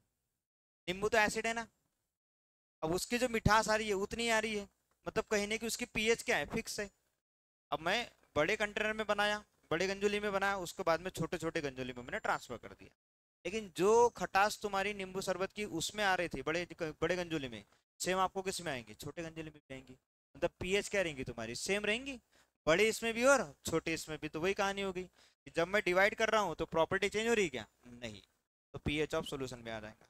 नींबू तो एसिड है ना, अब उसकी जो मिठास आ रही है उतनी आ रही है, मतलब कहने की उसकी पीएच क्या है, फिक्स है। अब मैं बड़े कंटेनर में बनाया, बड़े गंजोली में बनाया, उसके बाद में छोटे छोटे गंजोली में मैंने ट्रांसफर कर दिया, लेकिन जो खटास तुम्हारी नींबू शरबत की उसमें आ रही थी बड़े बड़े गंजोली में, सेम आपको किस में आएंगी, छोटे गंजोली में भी आएंगी। मतलब पीएच क्या रहेंगी तुम्हारी, सेम रहेंगी, बड़े इसमें भी और छोटे इसमें भी। तो वही कहानी होगी कि जब मैं डिवाइड कर रहा हूँ तो प्रॉपर्टी चेंज हो रही है क्या, नहीं। तो पीएच ऑफ सोल्यूशन में आ जाएगा।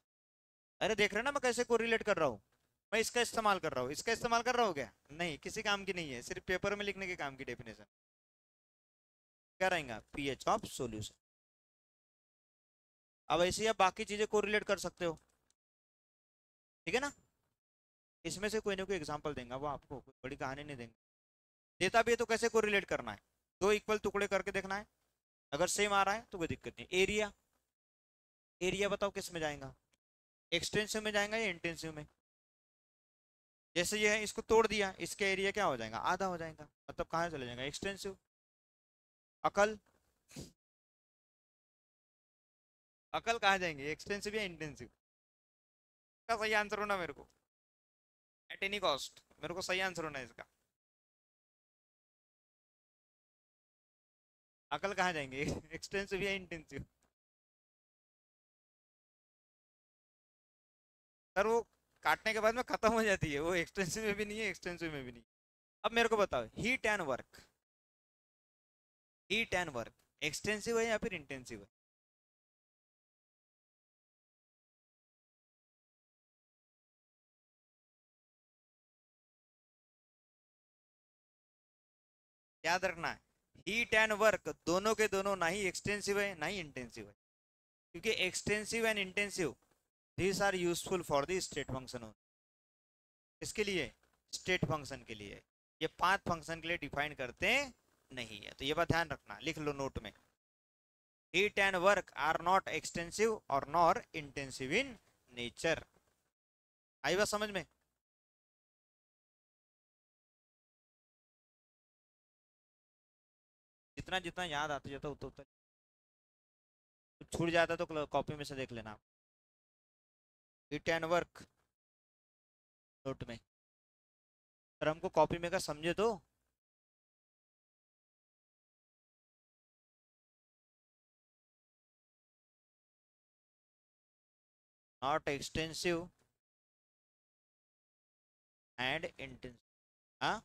अरे देख रहे हो ना मैं कैसे कोरिलेट कर रहा हूँ, मैं इसका इस्तेमाल कर रहा हूँ, इसका इस्तेमाल कर रहा हूँ क्या, नहीं, किसी काम की नहीं है, सिर्फ पेपर में लिखने के काम की डेफिनेशन। क्या रहेगा, पीएच ऑफ सॉल्यूशन। अब ऐसे ही आप बाकी चीजें कोरिलेट कर सकते हो, ठीक है ना। इसमें से कोई ना कोई एग्जांपल देंगे वो आपको, कोई बड़ी कहानी नहीं देंगे। देता भी है तो कैसे कोरिलेट करना है, दो इक्वल टुकड़े करके देखना है, अगर सेम आ रहा है तो कोई दिक्कत नहीं। एरिया, एरिया बताओ किस में जाएगा, एक्सटेंसिव में जाएगा या इंटेंसिव में? जैसे ये है इसको तोड़ दिया, इसका एरिया क्या हो जाएगा, आधा हो जाएगा, मतलब कहाँ चले जाएगा, एक्सटेंसिव। अकल, अकल कहाँ जाएंगे, एक्सटेंसिव या इंटेंसिव? का सही आंसर होना मेरे को, एट एनी कॉस्ट मेरे को सही आंसर होना है इसका। अकल कहाँ जाएंगे एक्सटेंसिव या इंटेंसिव? सर वो काटने के बाद में खत्म हो जाती है, वो एक्सटेंसिव में भी नहीं है एक्सटेंसिव में भी नहीं। अब मेरे को बताओ heat and work, heat and work extensive है या फिर इंटेंसिव है? याद रखना है, हीट एंड वर्क दोनों के दोनों ना ही एक्सटेंसिव है ना ही इंटेंसिव है, क्योंकि extensive and intensive these are useful for the state function. इसके लिए स्टेट फंक्शन के लिए, ये 5 फंक्शन के लिए डिफाइन करते नहीं है। तो ये बात ध्यान रखना, लिख लो नोट में। Heat and work are not extensive और नॉर इंटेंसिव इन नेचर। आई बात समझ में? जितना जितना याद आता जाता उतना उतना, कुछ छूट जाता तो कॉपी में से देख लेना। हीट एंड वर्क नोट में, पर हमको कॉपी में का समझे तो। Not extensive and intensive. हाँ,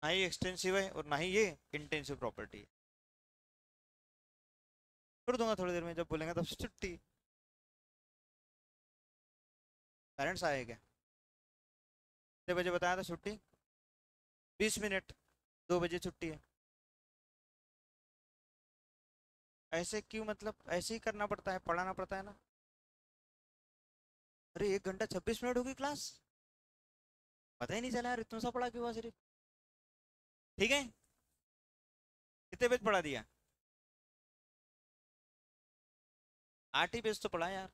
ना ही एक्सटेंसिव है और ना ही ये इंटेंसिव प्रॉपर्टी है। कर दूंगा थोड़ी देर में, जब बोलेंगे तब छुट्टी। पेरेंट्स आए क्या? कितने बजे बताया था छुट्टी? 20 मिनट, 2 बजे छुट्टी है। ऐसे क्यों, मतलब ऐसे ही करना पड़ता है, पढ़ाना पड़ता है ना। अरे 1 घंटा 26 मिनट होगी क्लास, पता ही नहीं चला यार, इतना सा पढ़ा क्यों हुआ सिर्फ। ठीक है, कितने पेज पढ़ा दिया? 8 ही पेज तो पढ़ा यार।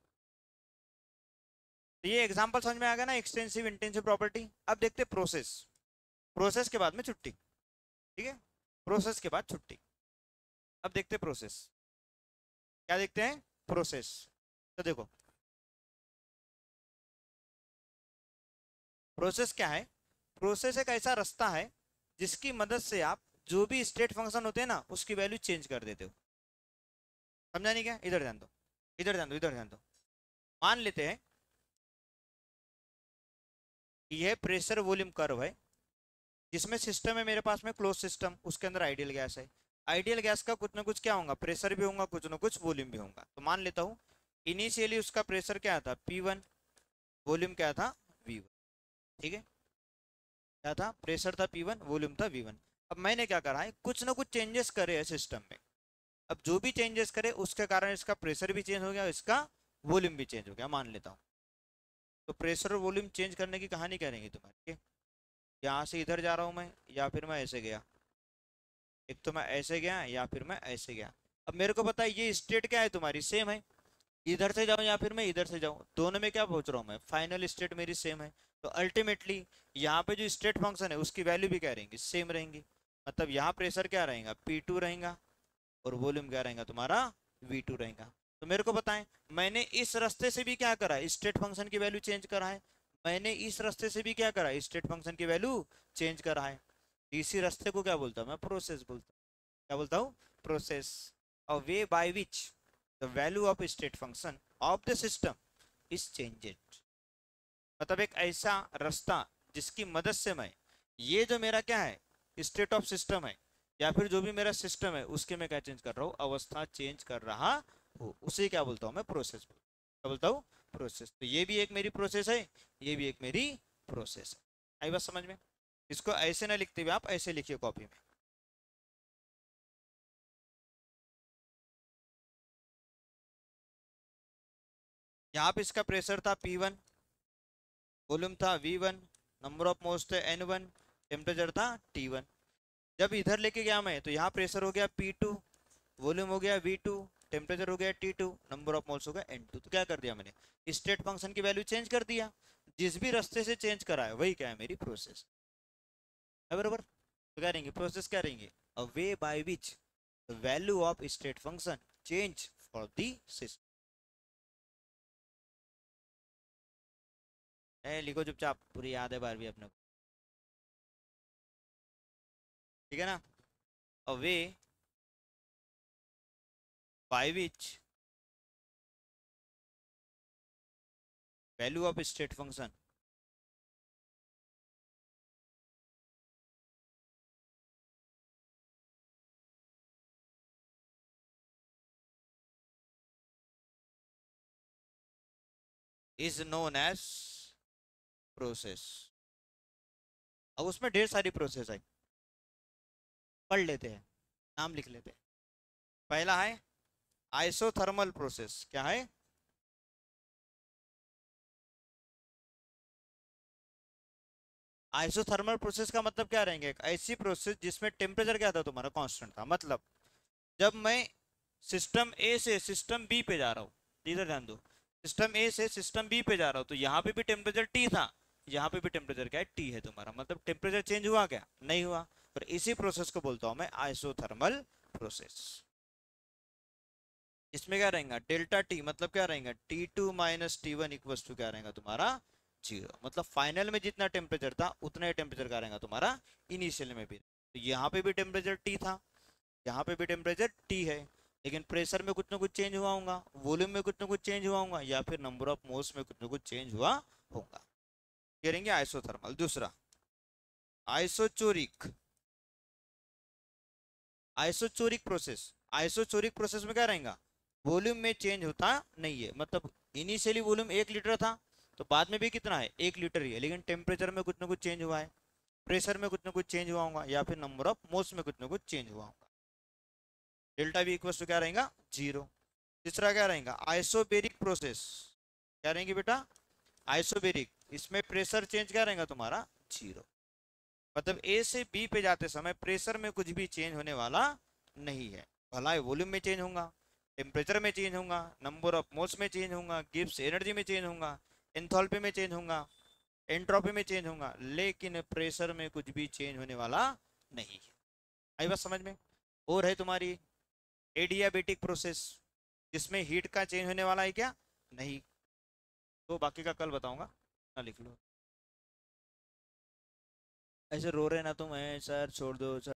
तो ये एग्जांपल समझ में आ गया ना, एक्सटेंसिव इंटेंसिव प्रॉपर्टी। अब देखते प्रोसेस। प्रोसेस के बाद में छुट्टी, ठीक है, प्रोसेस के बाद छुट्टी। अब देखते प्रोसेस, क्या देखते हैं? प्रोसेस। तो देखो प्रोसेस क्या है। प्रोसेस एक ऐसा रास्ता है जिसकी मदद से आप जो भी स्टेट फंक्शन होते हैं ना उसकी वैल्यू चेंज कर देते हो। समझा नहीं क्या? इधर ध्यान दो, इधर ध्यान दो, इधर ध्यान दो। मान लेते हैं कि यह प्रेशर वॉल्यूम कर्व है, जिसमें सिस्टम है मेरे पास में क्लोज सिस्टम, उसके अंदर आइडियल गैस है। आइडियल गैस का कुछ ना कुछ क्या होगा, प्रेशर भी होगा, कुछ ना कुछ वॉल्यूम भी होगा। तो मान लेता हूँ इनिशियली उसका प्रेशर क्या था, P1, वॉल्यूम क्या था, V1। ठीक है, क्या था, प्रेशर था P1, वॉल्यूम था V1। अब मैंने क्या करा है, कुछ ना कुछ चेंजेस करे हैं सिस्टम में। अब जो भी चेंजेस करे उसके कारण इसका प्रेशर भी चेंज हो गया, इसका वॉल्यूम भी चेंज हो गया, मान लेता हूँ। तो प्रेशर और वॉल्यूम चेंज करने की कहानी क्या रहेगी तुम्हारी? यहाँ से इधर जा रहा हूँ मैं, या फिर मैं ऐसे गया, एक तो मैं ऐसे गया या फिर मैं ऐसे गया। अब मेरे को पता है ये स्टेट क्या है तुम्हारी, सेम है। इधर से जाऊं या फिर मैं इधर से जाऊं, दोनों में क्या पहुंच रहा हूं मैं, फाइनल स्टेट मेरी सेम है। तो अल्टीमेटली यहाँ पे जो स्टेट फंक्शन है उसकी वैल्यू भी क्या रहेंगी, सेम रहेंगी। मतलब यहाँ प्रेशर क्या रहेगा, P2 रहेगा, और वॉल्यूम क्या रहेगा तुम्हारा, V2 रहेगा। तो मेरे को बताएं, मैंने इस रास्ते से भी क्या करा, स्टेट फंक्शन की वैल्यू चेंज करा है। मैंने इस रास्ते से भी क्या करा, स्टेट फंक्शन की वैल्यू चेंज करा है। इसी रास्ते को क्या बोलता हूँ मैं, प्रोसेस बोलता हूँ। क्या बोलता हूँ, process. A way by which the value of state function of the system is changed. मतलब एक ऐसा रास्ता जिसकी मदद से मैं ये जो मेरा क्या है, स्टेट ऑफ सिस्टम है, या फिर जो भी मेरा सिस्टम है उसके मैं क्या चेंज कर रहा हूँ, अवस्था चेंज कर रहा हूँ, उसे क्या बोलता हूँ मैं, प्रोसेस। क्या बोलता हूँ, प्रोसेस। तो ये भी एक मेरी प्रोसेस है, ये भी एक मेरी प्रोसेस है। आई बात समझ में? इसको ऐसे ना लिखते हुए आप ऐसे लिखिए कॉपी में। यहाँ पे इसका प्रेशर था P1, वॉल्यूम था V1, नंबर ऑफ मोल्स थे N1, टेम्परेचर था T1। जब इधर लेके गया मैं तो यहाँ प्रेशर हो गया P2, वॉल्यूम हो गया V2, टेम्परेचर हो गया T2, नंबर ऑफ मोल्स हो गया N2। तो क्या कर दिया मैंने, स्टेट फंक्शन की वैल्यू चेंज कर दिया। जिस भी रास्ते से चेंज करा है वही क्या है, मेरी प्रोसेस है, बराबर। तो क्या रहेंगे, प्रोसेस क्या रहेंगे, a way by which the value of state function change for the system. लिखो चुपचाप, पूरी याद है बारहवीं अपने को, ठीक है ना। A way by which value of state function is known as process. अब उसमें ढेर सारी प्रोसेस है, पढ़ लेते हैं, नाम लिख लेते हैं। पहला है आइसोथर्मल प्रोसेस। क्या है, आइसोथर्मल प्रोसेस का मतलब क्या रहेंगे, एक ऐसी प्रोसेस जिसमें टेम्परेचर क्या था तुम्हारा, कांस्टेंट था। मतलब जब मैं सिस्टम ए से सिस्टम बी पे जा रहा हूँ, इधर ध्यान दो, सिस्टम ए से सिस्टम बी पे जा रहा हूँ, तो यहाँ पे भी टेम्परेचर टी था, यहाँ पे भी टेम्परेचर क्या है, टी है तुम्हारा। मतलब टेम्परेचर चेंज हुआ क्या, नहीं हुआ। और इसी प्रोसेस को बोलता हूँ मैं आइसोथर्मल प्रोसेस। इसमें क्या रहेगा, डेल्टा टी मतलब क्या रहेगा, T2 minus T1 equal to क्या रहेगा तुम्हारा, जीरो। मतलब फाइनल में जितना टेम्परेचर था उतना ही टेम्परेचर का रहेगा तुम्हारा इनिशियल में भी। तो यहाँ पे भी टेम्परेचर टी था, यहाँ पे भी टेम्परेचर टी है, लेकिन प्रेशर में कुछ ना कुछ चेंज हुआ होगा, वॉल्यूम में कुछ ना कुछ चेंज हुआ होगा, या फिर नंबर ऑफ मोल्स में कुछ ना कुछ चेंज हुआ होगा। ये रहेंगे आइसोथर्मल। दूसरा आइसोचोरिक। आइसोचोरिक प्रोसेस, आइसोचोरिक प्रोसेस में क्या रहेगा, वॉल्यूम में चेंज होता नहीं है। मतलब इनिशियली वॉल्यूम 1 लीटर था, तो बाद में भी कितना है, 1 लीटर ही है, लेकिन टेम्परेचर में कुछ ना कुछ चेंज हुआ है, प्रेशर में कुछ ना कुछ चेंज हुआ होगा, या फिर नंबर ऑफ मोल्स में कुछ ना कुछ चेंज हुआ होगा। डेल्टा वी इक्वल टू क्या रहेगा, जीरो। तीसरा क्या रहेगा, आइसोबेरिक प्रोसेस। क्या रहेंगे बेटा, आइसोबेरिक। इसमें प्रेशर चेंज क्या रहेगा तुम्हारा, जीरो। मतलब ए से बी पे जाते समय प्रेशर में कुछ भी चेंज होने वाला नहीं है। भला ही वॉल्यूम में चेंज होगा, टेम्परेचर में चेंज होगा, नंबर ऑफ मोल्स में चेंज होगा, गिब्स एनर्जी में चेंज होगा, एंथैल्पी में चेंज होगा, एंट्रोपी में चेंज होगा, लेकिन प्रेशर में कुछ भी चेंज होने वाला नहीं है। आई बात समझ में। और है तुम्हारी एडियाबेटिक प्रोसेस, जिसमें हीट का चेंज होने वाला है क्या, नहीं। तो बाकी का कल बताऊंगा, ना लिख लो। ऐसे रो रहे ना तुम, है सर छोड़ दो सर।